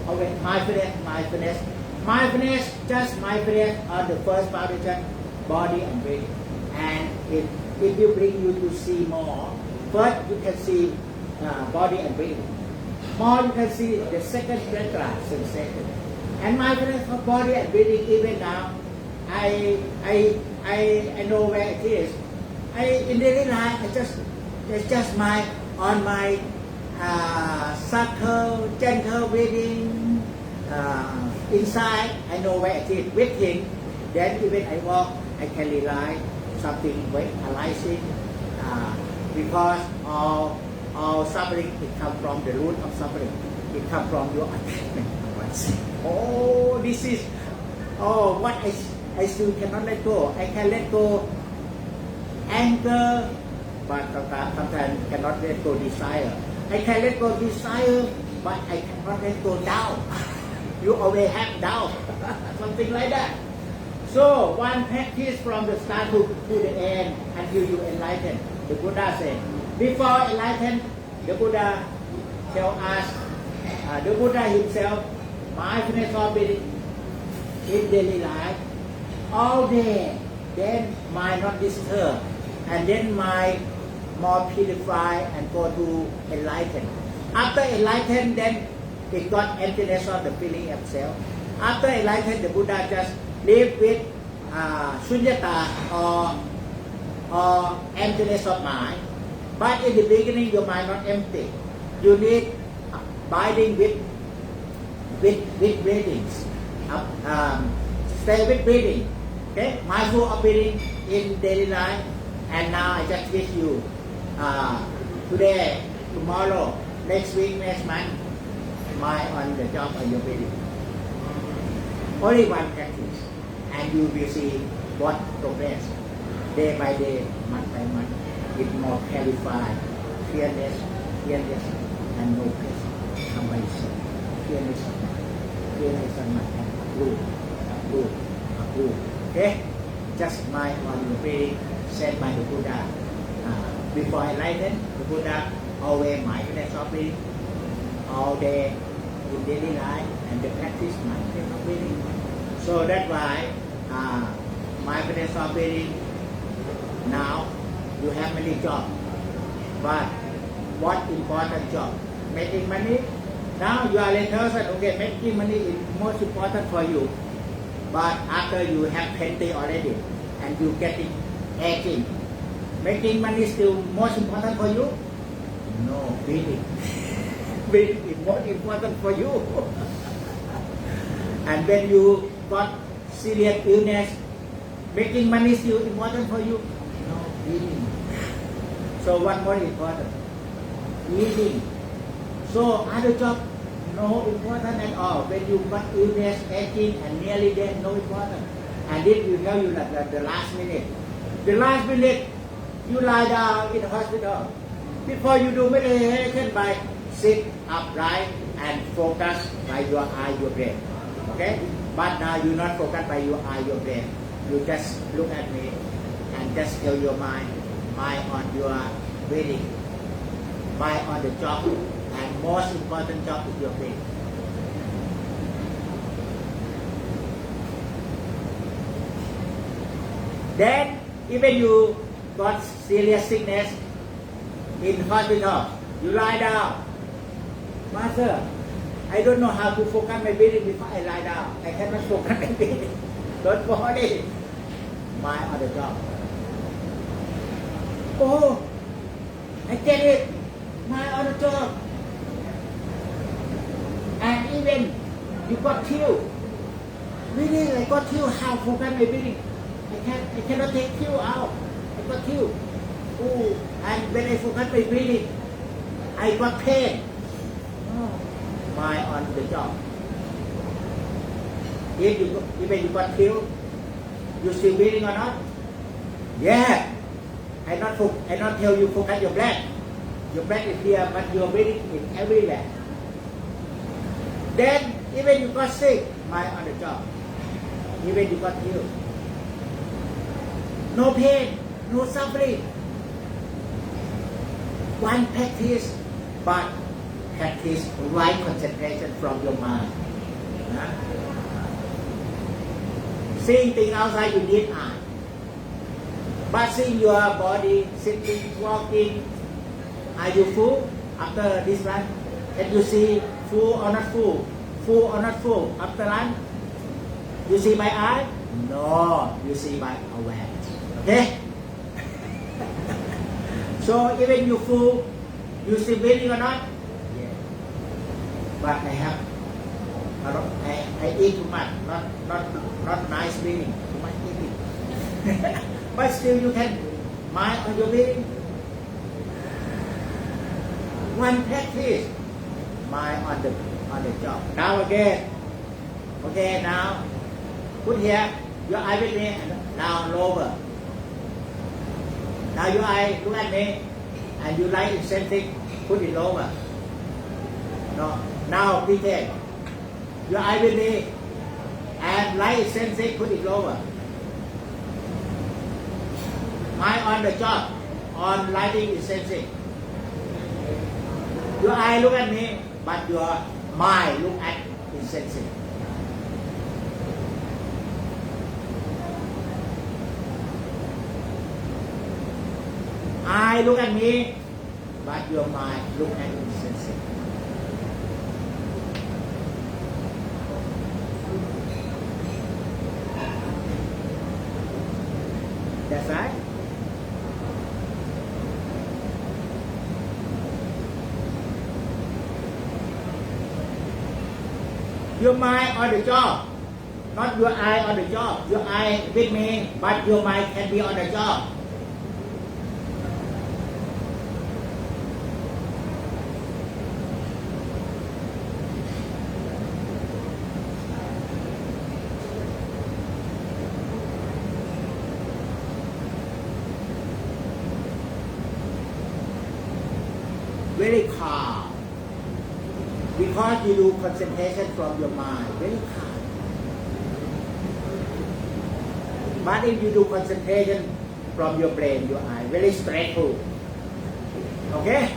Okay, mindfulness, just mindfulness on the first foundation, body and breathing. And it will bring you to see more. First, you can see body and breathing. More, you can see the second tetra, sensation. And mindfulness of body and breathing, even now, I know where it is. In daily life, it's just my subtle, gentle breathing inside. I know where it is. Within, then even I walk, I can realize something very arising, because all suffering, it comes from the root of suffering. It comes from your attachment. This is what I still cannot let go. I can let go anger, but sometimes cannot let go desire. I can let go desire, but I cannot let go doubt. You always have doubt, something like that. So one practice from the start to the end until you enlighten. The Buddha said, before enlighten, the Buddha tell us, the Buddha himself, mindfulness of breathing in daily life, all day, then mind not disturbed, and then mind more purified and go to enlighten. After enlighten, then it got emptiness of the feeling of self. After enlighten, the Buddha just live with sunyata or or emptiness of mind. But in the beginning, your mind not empty. You need abiding with breathings. Stay with breathing. Okay, mindful of breathing in daily life. And now I just wish you today, tomorrow, next week, next month, mind on the job of your breathing. Only one practice, and you will see what progress day by day, month by month, with more clarified, fearless, and no place. Come by itself. Fearless of mind, approve. Okay? Just mind on your breathing, said by the Buddha. Before enlightenment, the Buddha always mindfulness of breathing all day in daily life, and the practice mindfulness of breathing. So that's why mindfulness of breathing. Now you have many jobs, but what important job? Making money. Now you are a person. Okay, making money is most important for you. But after you have plenty already, and you getting aging, making money still most important for you? No, breathing. Breathing is most important for you. And when you got serious illness, making money still important for you? No, breathing. So what more important? Breathing. So other job, no important at all. When you got illness, aging, and nearly dead, no important. And this will tell you that the last minute. The last minute, you lie down in the hospital. Before you do meditation, by sit upright and focus by your eye, your brain. Okay? But now you not focus by your eye, your brain. You just look at me and just tell your mind on your breathing, mind on the job, and most important job is your brain. Then, even you got serious sickness in hospital, you lie down. Master, I don't know how to focus my breathing before I lie down. I cannot focus my breathing. Don't worry. Mind on the job. Oh, I get it. Mind on the job. And even you got killed. Really, I got killed. How focus my breathing? I cannot take killed out. I got killed. Oh, and when I focus my breathing, I got pain. Oh, mind on the job. Even you got killed, you still breathing or not? Yeah. I not tell you focus your breath. Your breath is here, but your breathing is everywhere. Then even you got sick, mind on the job. Even you got killed. No pain, no suffering. One practice, but practice right concentration from your mind. Seeing things outside, you need eye. But seeing your body, sitting, walking, are you full after this lunch? Can you see full or not full? Full or not full after lunch? You see by eye? No, you see by awareness. Okay? So even you full, you still breathing or not? Yeah. But I eat too much, not nice breathing, too much eating. But still you can mind on your breathing. One practice, mind on the job. Now again, okay, now put here your eye with me, now lower. Now your eye look at me, and you like eccentric, put it lower. No, now pretend. Your eye with me, and like eccentric, put it lower. Mind on the job, on lighting eccentric. Your eye look at me, but your mind look at eccentric. Eye look at me, but your mind look at eccentric. That's right. Your mind on the job, not your eye on the job. Your eye with me, but your mind can be on the job. Very calm. Because you do concentration from your mind, very calm. But if you do concentration from your brain, your eye, very stressful. Okay?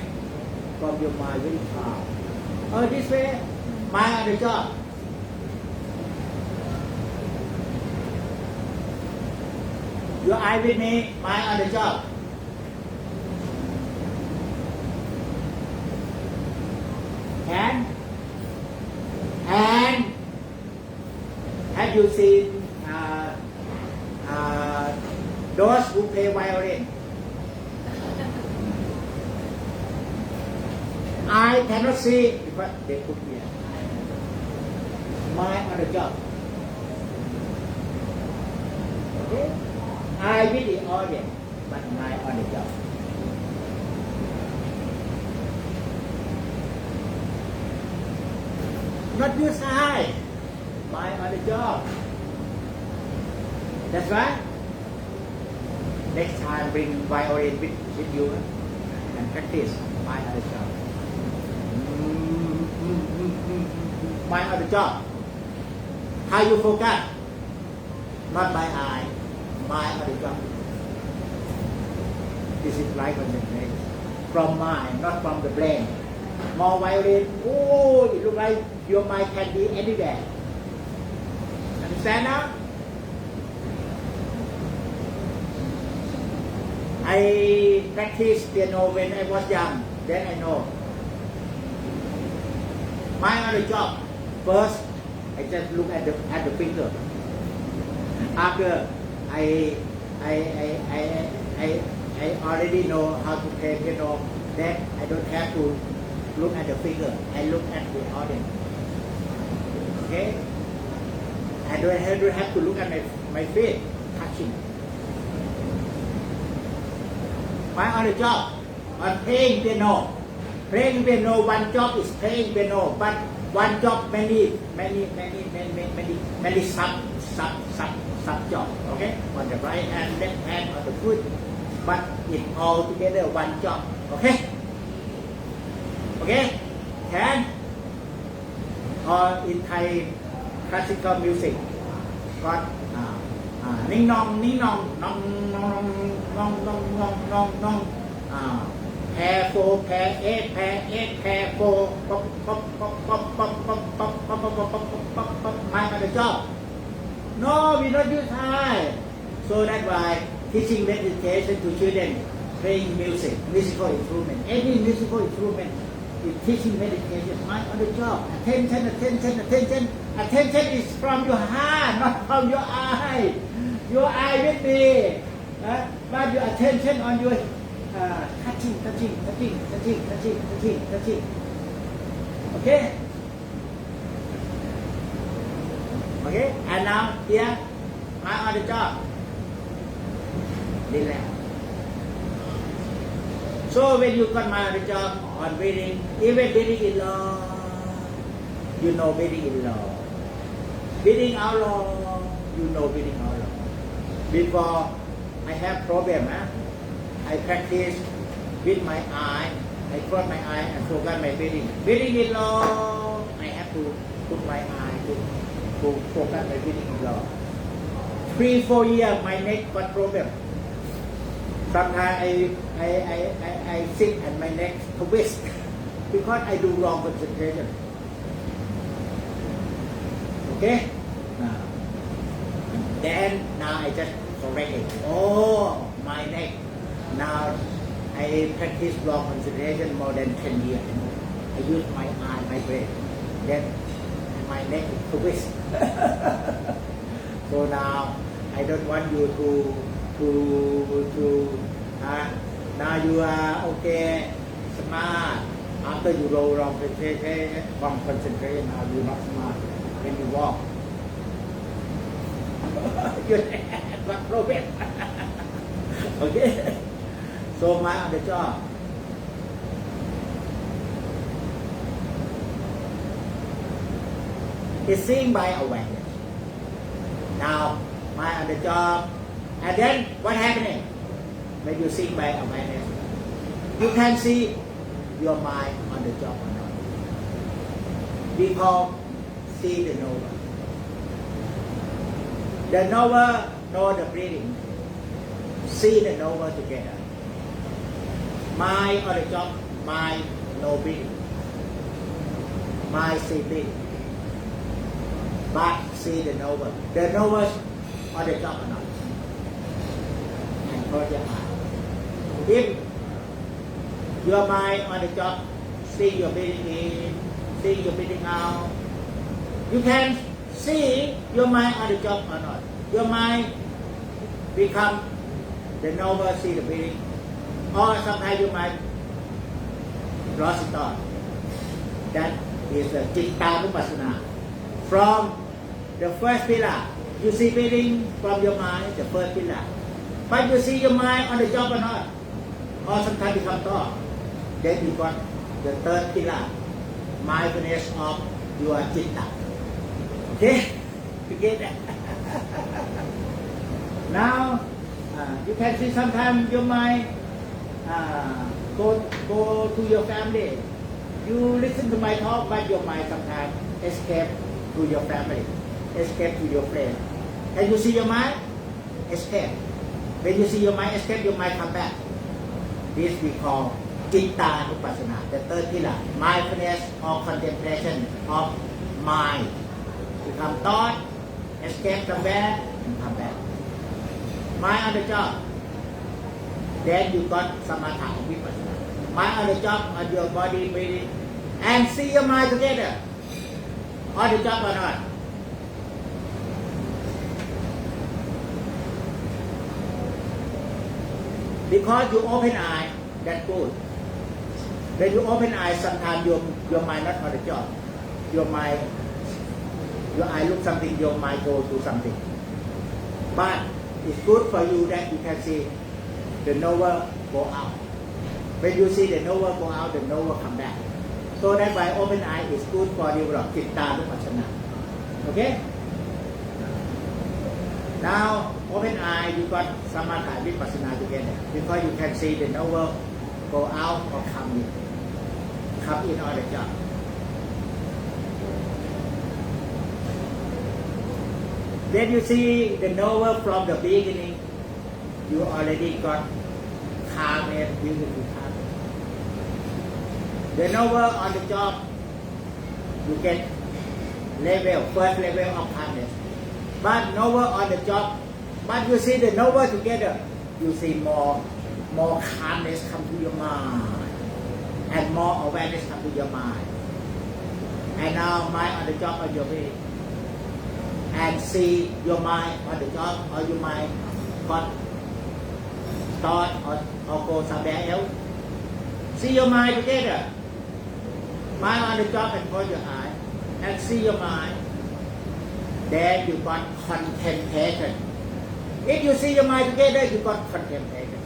From your mind, very calm. Oh, this way, mind on the job. Your eye with me, mind on the job. And have you seen those who play violin? I cannot see because they put here. Mind on the job. Okay? I with the audience, but mind on the job. Not your side. Mind on the job. That's right. Next time bring violin with you and practice. Mind on the job. Mind on the job. How you focus? Not by eye. Mind on the job. This is right concentration. From mind, not from the brain. More violin. Oh, it looks like your mind can be anywhere. Understand now? I practiced piano when I was young. Then I know. Mind on the job. First, I just look at the finger. After I already know how to play piano. Then I don't have to look at the finger. I look at the audience. Okay? I don't have to look at my feet touching. Mind on the job. On playing piano. Playing piano, one job is playing piano, but one job many sub job. Okay? On the right hand, left hand, on the foot. But it all together one job. Okay? Okay? Can? Or in Thai classical music, got ning nong, nong, nong, pair 4, pair 8, pair 4, mind on the job. No, we don't use Thai. So that's why teaching meditation to children, playing music, musical instrument, any musical instrument, teaching meditation, mind on the job. Attention, attention, attention. Attention is from your heart, not from your eye. Your eye with me. But your attention on your touching. Okay? Okay? And now, here, mind on the job. Relax. So when you got mind on the job, on breathing, even breathing in long, you know breathing in long. Breathing out long, you know breathing out long. Before I have problem, I practice with my eye. I close my eye and focus my breathing. Breathing in long, I have to put my eye to focus my breathing in long. 3-4 years, my neck got problem. Sometimes I sit and my neck twist because I do wrong concentration. Okay? Then now I just correct it. Oh, my neck. Now I practice wrong concentration more than 10 years. I use my eye, my brain. Then my neck is twist. So now I don't want you now you are okay, smart. After you roll wrong concentration, now you're not smart. when you walk. Your hand got problem. Okay? So mind on the job. It's seeing by awareness. Now, mind on the job. And then what happening? When you see by awareness, you can see your mind on the job or not. We call see the knower. The knower know the breathing. See the knower together. Mind on the job, mind no breathing. Mind see breathing. But see the knower. The knowers on the job or not. And close your eyes. If your mind on the job, see your breathing in, see your breathing out. You can see your mind on the job or not. Your mind become the knower, see the breathing. Or sometimes you might lost thought. That is the Cittanupassana. From the first pillar, you see breathing from your mind, the first pillar. But you see your mind on the job or not. Or sometimes become thought. Then you got the third pillar, mindfulness of your citta. Okay? You get that? Now, you can see sometimes your mind go to your family. You listen to my talk, but your mind sometimes escape to your family, escape to your friend. And you see your mind escape. When you see your mind escape, your mind come back. This we call Cittanupassana, the third pillar, mindfulness or contemplation of mind. Become thought, escape somewhere, and come back. Mind on the job. Then you got samatha or vipassana. Mind on the job, on your body, breathing, and see your mind together. On the job or not. Because you open eye, that's good. When you open eye, sometimes your mind not on the job. Your eye look something, your mind go to something. But it's good for you that you can see the knower go out. When you see the knower go out, the knower come back. So that's why open eye is good for develop Cittanupassana. Okay? Now, open eye, you got samatha and vipassana together. Because you can see the knower go out or come in. Come in on the job. When you see the knower from the beginning, you already got calmness, beautiful calmness. The knower on the job, you get first level of calmness. But knower on the job, but you see the knower together, you see more calmness come to your mind, and more awareness come to your mind. And now mind on the job on your way, and see your mind on the job or your mind got thought or go somewhere else. See your mind together. Mind on the job and close your eye, and see your mind. Then you got contemplation. If you see your mind together, you got contemplation.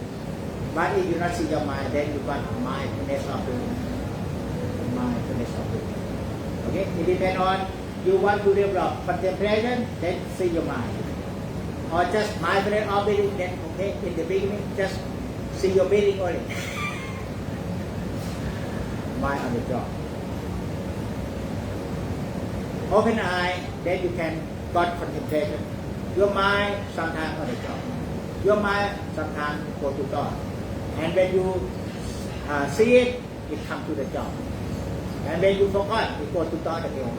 But if you not see your mind, then you got mindfulness of doing. Mindfulness of doing. Okay? It depends on you want to develop contemplation, then see your mind. Or just mindfulness of breathing, then okay, in the beginning, just see your breathing only. Mind on the job. Open eye, then you can got contemplation. Your mind sometimes on the job. Your mind sometimes go to God. And when you see it, it comes to the job. And when you forgot, it goes to God again.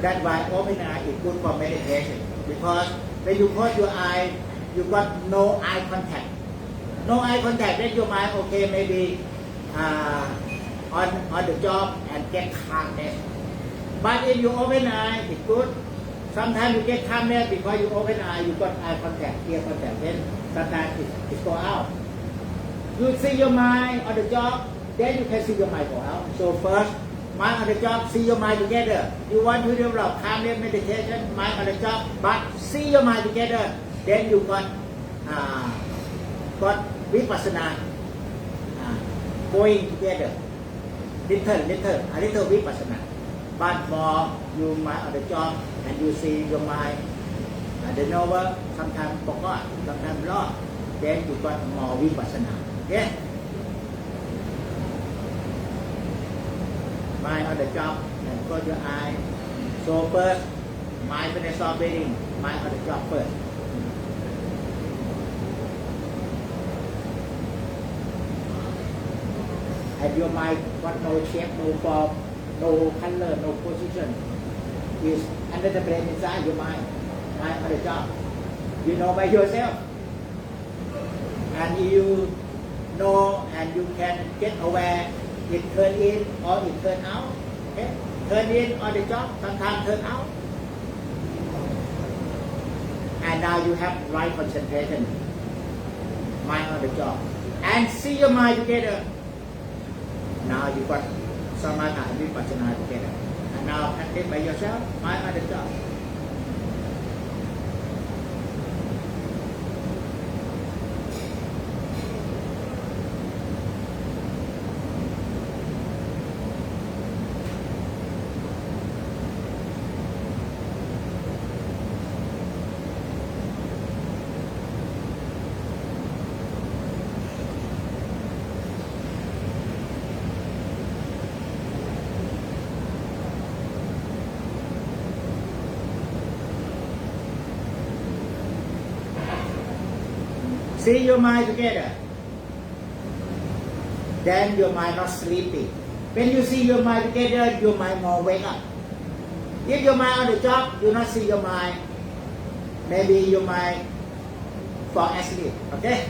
That's why open eye is good for meditation. Because when you close your eye, you got no eye contact. No eye contact, then your mind, okay, maybe on the job and get calmness. But if you open eye, it's good. Sometimes you get calmness because you open eye, you got eye contact, ear contact. Then sometimes it go out. You see your mind on the job, then you can see your mind go out. So first, mind on the job, see your mind together. You want to develop calmness meditation, mind on the job, but see your mind together. Then you got vipassana going together. A little vipassana. But more you mind on the job and you see your mind. The knower sometimes forgot, sometimes lost. Then you got more vipassana. Okay? Mind on the job and close your eye. So first, mindfulness of breathing. Mind on the job first. And your mind got no shape, no form, no color, no position. Is under the brain inside your mind. Mind on the job. You know by yourself. And you know and you can get aware it turn in or it turn out. Okay? Turn in on the job, sometimes turn out. And now you have right concentration. Mind on the job. And see your mind together. Now you got samatha and vipassana together. And now practice by yourself, mind on the job. See your mind together. Then your mind not sleepy. When you see your mind together, your mind more wake up. If your mind on the job, you not see your mind. Maybe your mind fall asleep. Okay?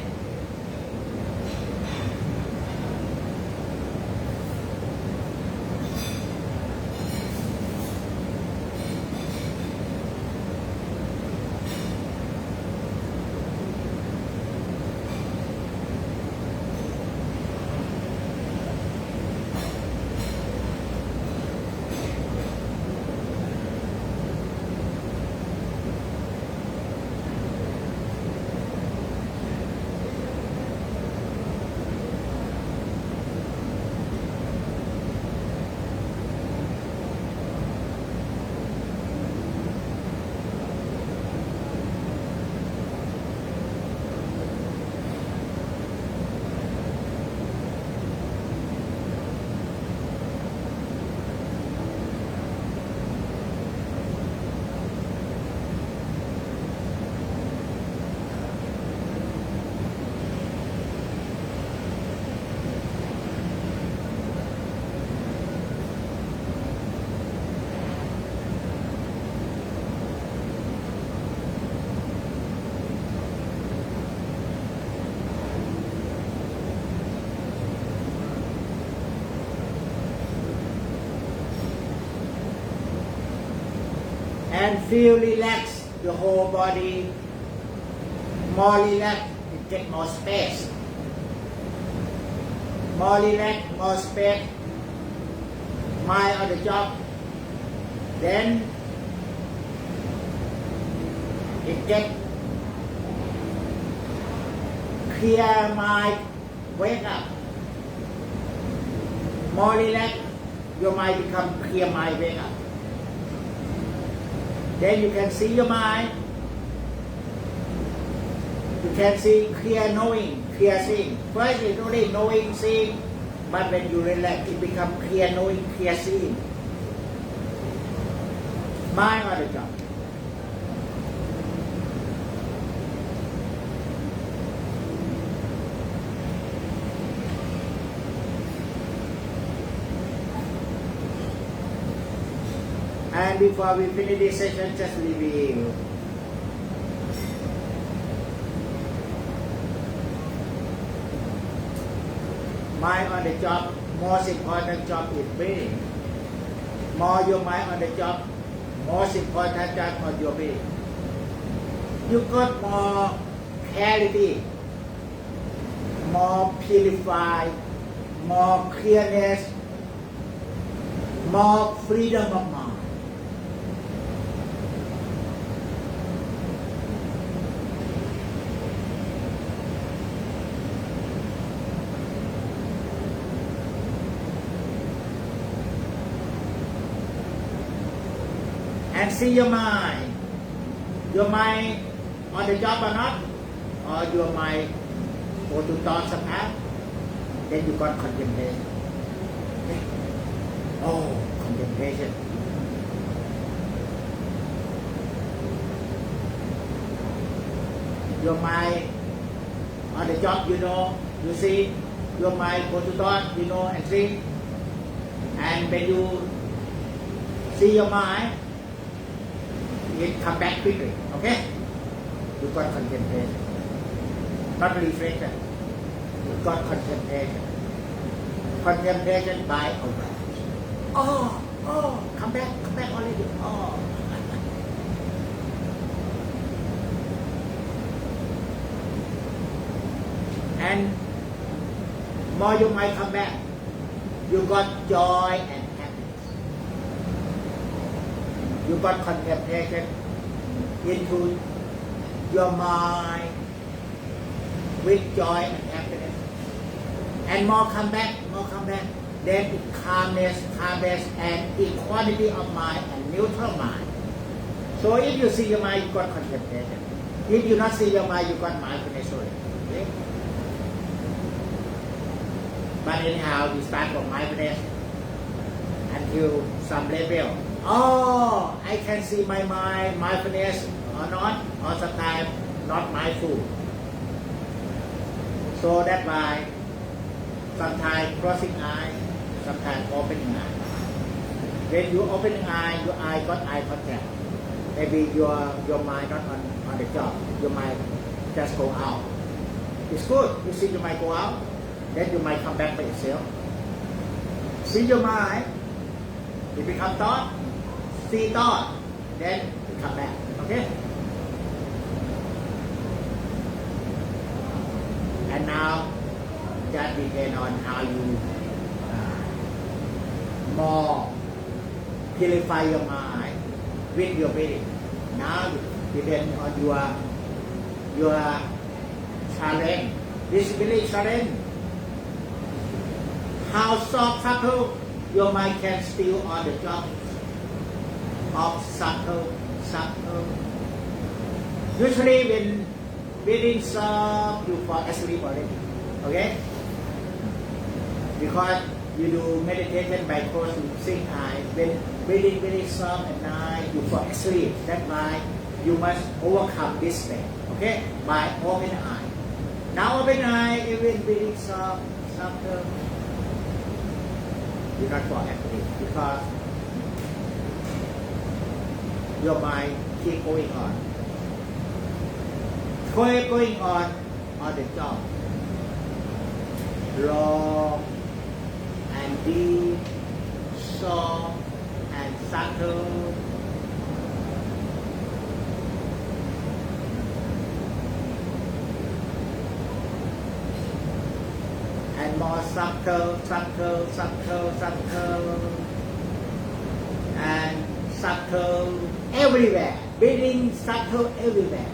And feel relaxed, your whole body more relaxed, it take more space. More relaxed, more space. Mind on the job. Then it get clear mind, wake up. More relaxed, your mind become clear mind, wake up. Then you can see your mind. You can see clear knowing, clear seeing. First it's only knowing, seeing, but when you relax, it becomes clear knowing, clear seeing. Mind on the job. And before we finish this session, just review. Mind on the job, most important job is breathing. More your mind on the job, most important job on your breathing. You got more clarity, more purified, more clearness, more freedom of mind. And see your mind. Your mind on the job or not, or your mind go to thoughts somehow, then you got contemplation. Okay? Oh, contemplation. Your mind on the job, you see, your mind go to thought, and see. And when you see your mind, it come back quickly, okay? You got contemplation, not reflection. You got contemplation. Contemplation by awareness. Oh, come back already. Oh. And more you might come back, you got joy and happiness. You got contemplation into your mind with joy and happiness. And more come back. Then it calmness and equality of mind and neutral mind. So if you see your mind, you got contemplation. If you not see your mind, you got mindfulness only. Okay? But anyhow, you start from mindfulness until some level. Oh, I can see my mind, mindfulness or not, or sometimes not mindful. So that's why sometimes closing eye, sometimes opening eye. When you open eye, your eye got eye contact. Maybe your mind not on the job. Your mind just go out. It's good. You see your mind go out, then your mind come back by itself. See your mind, it become thought. See thought, then it come back. Okay? And now that depends on how you more purify your mind with your breathing. Now it depends on your challenge. This is really challenge. How soft, subtle your mind can still on the job of subtle. Usually when breathing soft, you fall asleep already. Okay? Because you do meditation by closing eyes. When breathing very soft at night, you fall asleep. That's why you must overcome this thing. Okay? By open eye. Now open eye, even breathing soft, subtle, you not fall asleep because your mind keep going on. Going on the job. Long and deep, soft and subtle. And more subtle, and subtle everywhere. Breathing subtle everywhere.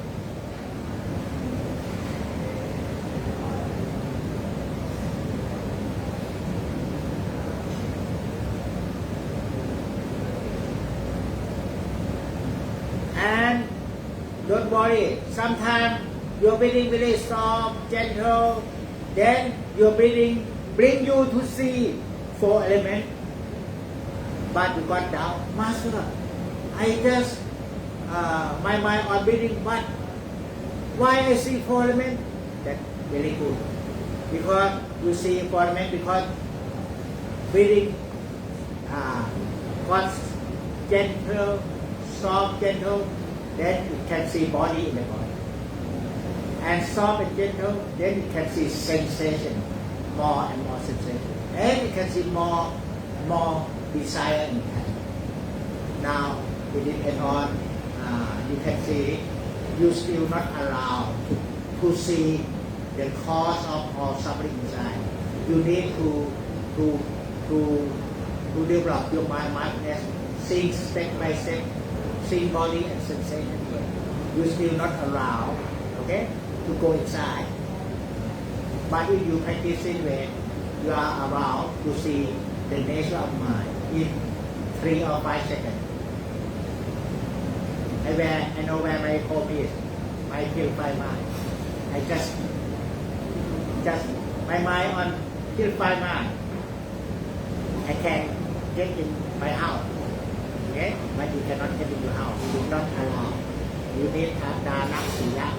And don't worry, sometimes you're breathing very soft, gentle, then your breathing bring you to see 4 elements. But you got down, Master, I just, my mind on breathing, but why I see 4 elements? That's very good. Because you see 4 elements, because breathing got gentle, soft, gentle, then you can see body in the body. And soft and gentle, then you can see sensation, more and more sensation. And you can see more desire and passion. Now, it depends on, you can see, you still not allowed to see the cause of all suffering inside. You need to to develop your mind mindfulness, seeing step by step, seeing body and sensation here. You still not allowed, okay, to go inside. But if you practice it well, you are allowed to see the nature of mind in 3 or 5 seconds. I know where my home is, my purified mind. I just my mind on purified mind. I can get in my house, okay? But you cannot get in your house. You do not allow. You need dana siya,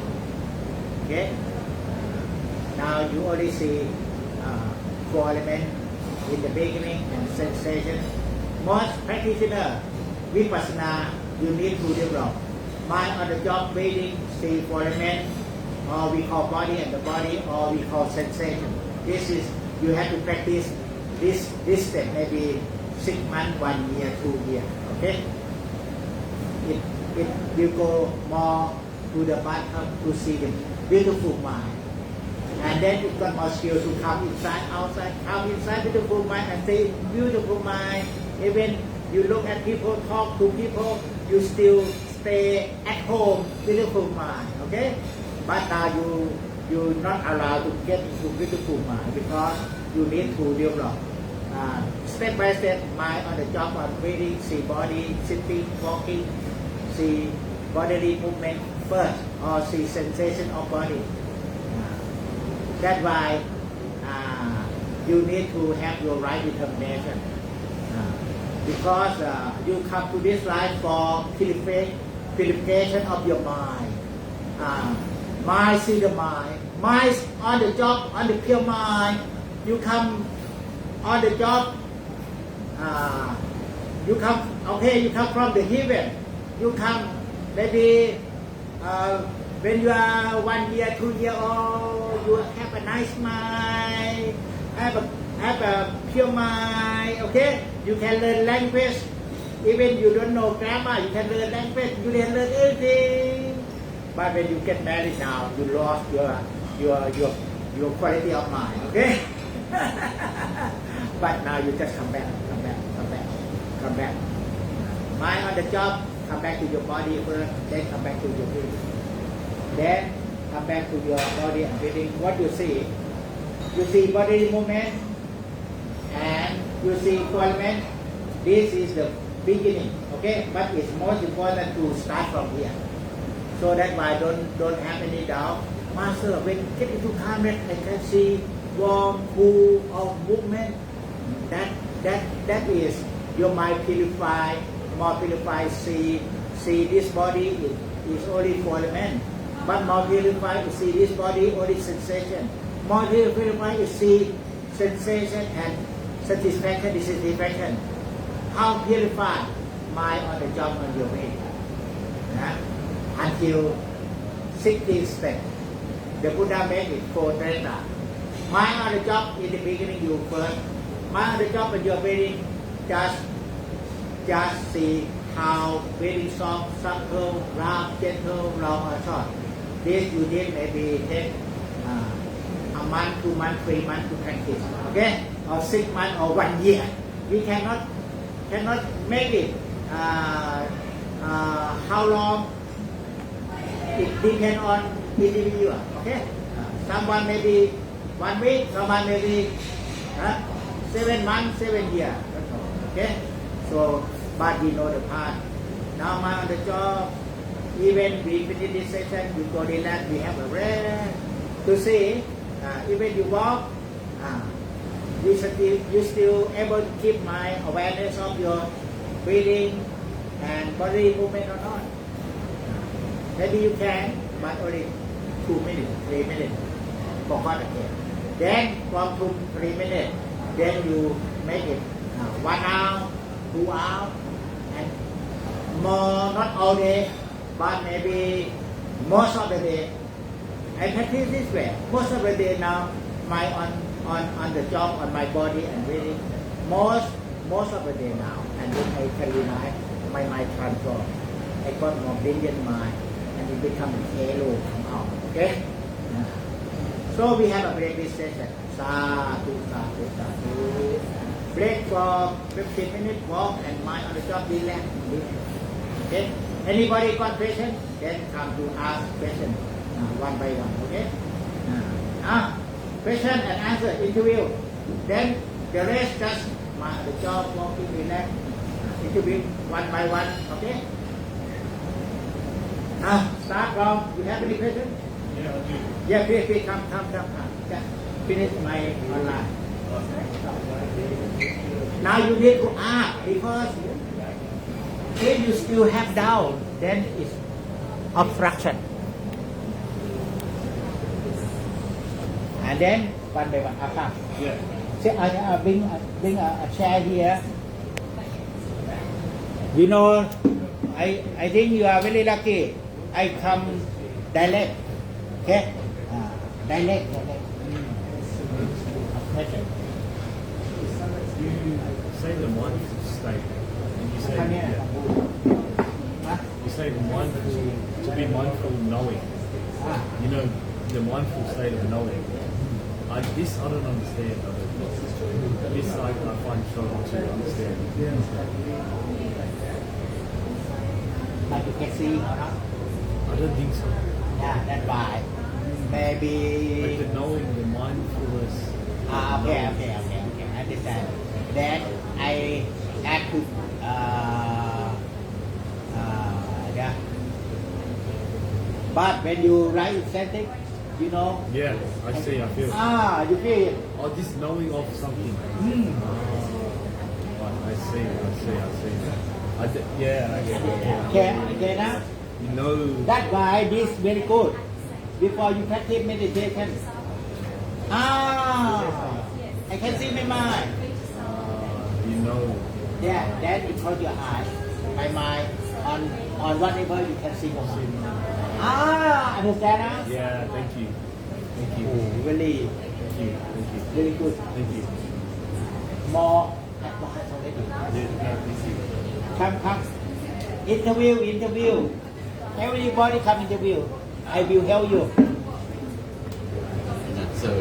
okay? Now you only see 4 elements in the beginning and sensation. Most practitioner vipassana, you need to develop mind on the job, breathing, see 4 elements, or we call body and the body, or we call sensation. This is you have to practice this step maybe 6 months, 1 year, 2 years. Okay. It will go more to the bottom to see the beautiful mind. And then it got more skill to come inside, outside, come inside beautiful mind and say beautiful mind. Even you look at people, talk to people, you still stay at home, beautiful mind. Okay? But now you not allowed to get into beautiful mind because you need to develop step by step mind on the job on breathing, see body, sitting, walking, see bodily movement first, or see sensation of body. That's why you need to have your right determination. Because you come to this life for purification of your mind. Mind see the mind. Mind on the job, on the pure mind. You come on the job. You come, okay, you come from the heaven. You come maybe when you are 1 year, 2 year old, you have a nice mind, have a pure mind, okay? You can learn language. Even you don't know grammar, you can learn language, you can learn everything. But when you get married now, you lost your quality of mind, okay? But now you just come back. Mind on the job, come back to your body first, then come back to your breathing. Then come back to your body and breathing. What you see body movement and you see movement. This is the beginning, okay? But it's most important to start from here. So that's why don't have any doubt. Master, when get into calmness, I can see warm, cool, or movement. That is your mind purified, more purified. See this body is only 4 elements. But more purified to see this body only sensation. More purified to see sensation and satisfaction, dissatisfaction. How purified? Mind on the job on your way. Until 16 steps. The Buddha made it 4 treta. Mind on the job in the beginning you first. Mind on the job when you're breathing, just see how breathing soft, subtle, rough, gentle, long or short. This you did maybe take a month, 2 months, 3 months to practice, okay? Or 6 months or 1 year. We cannot make it. How long? It depends on individual, okay? Someone maybe 1 week, someone maybe 7 months, 7 years. Okay? So, but we know the path. Now, mind on the job. Even we finish this session, you go relax, we have a rest. To see, even you walk, you still able to keep my awareness of your breathing and body movement or not. Maybe you can, but only 2 minutes, 3 minutes. Forgot again. Then from 2-3 minutes, then you make it 1 hour, 2 hours, and more, not all day, but maybe most of the day. I practice this way. Most of the day now, my on the job, on my body and breathing. Most of the day now, and then I can realize my mind transform. I got more brilliant mind, and it become a halo out. Okay. So we have a break this session. Sadhu, sadhu, sadhu. break for 15 minutes, walk and mind on the job, relax. Okay? Anybody got question? Then come to ask question one by one. Okay? Question and answer, interview. Then the rest just mind on the job, walking, relax. Interview one by one. Okay? Start from. You have any question? Yeah, I do. Yeah, please come. Just finish my online. Now you need to ask because if you still have doubt, then it's obstruction. And then one by one, come. Yeah. So bring a chair here. You know, I think you are very lucky. I come direct. Okay? Direct. Okay. You say the mindful state, and you say Come here. you say mindful to be mindful of knowing. You know, the mindful state of knowing. I don't understand. This I find struggle to understand. But you can see or not? I don't think so. Yeah, that's why. Maybe. Like the knowing, the mindfulness. Okay. Understand. Then I have to. Yeah. But when you write something, you know. Yeah, I see. I feel. You feel it. Oh, this knowing of something. I see. Yeah, I get it. Okay, now. You know. That's why this very good. Before you practice meditation. I can see my mind. You know. Yeah, then it close your eyes. My mind on whatever you can see your mind. Understand now? Yeah, thank you. Really, Thank you. really good. Thank you. More advanced already. Yeah, thank you. Come. Interview. Everybody come interview. I will help you. So,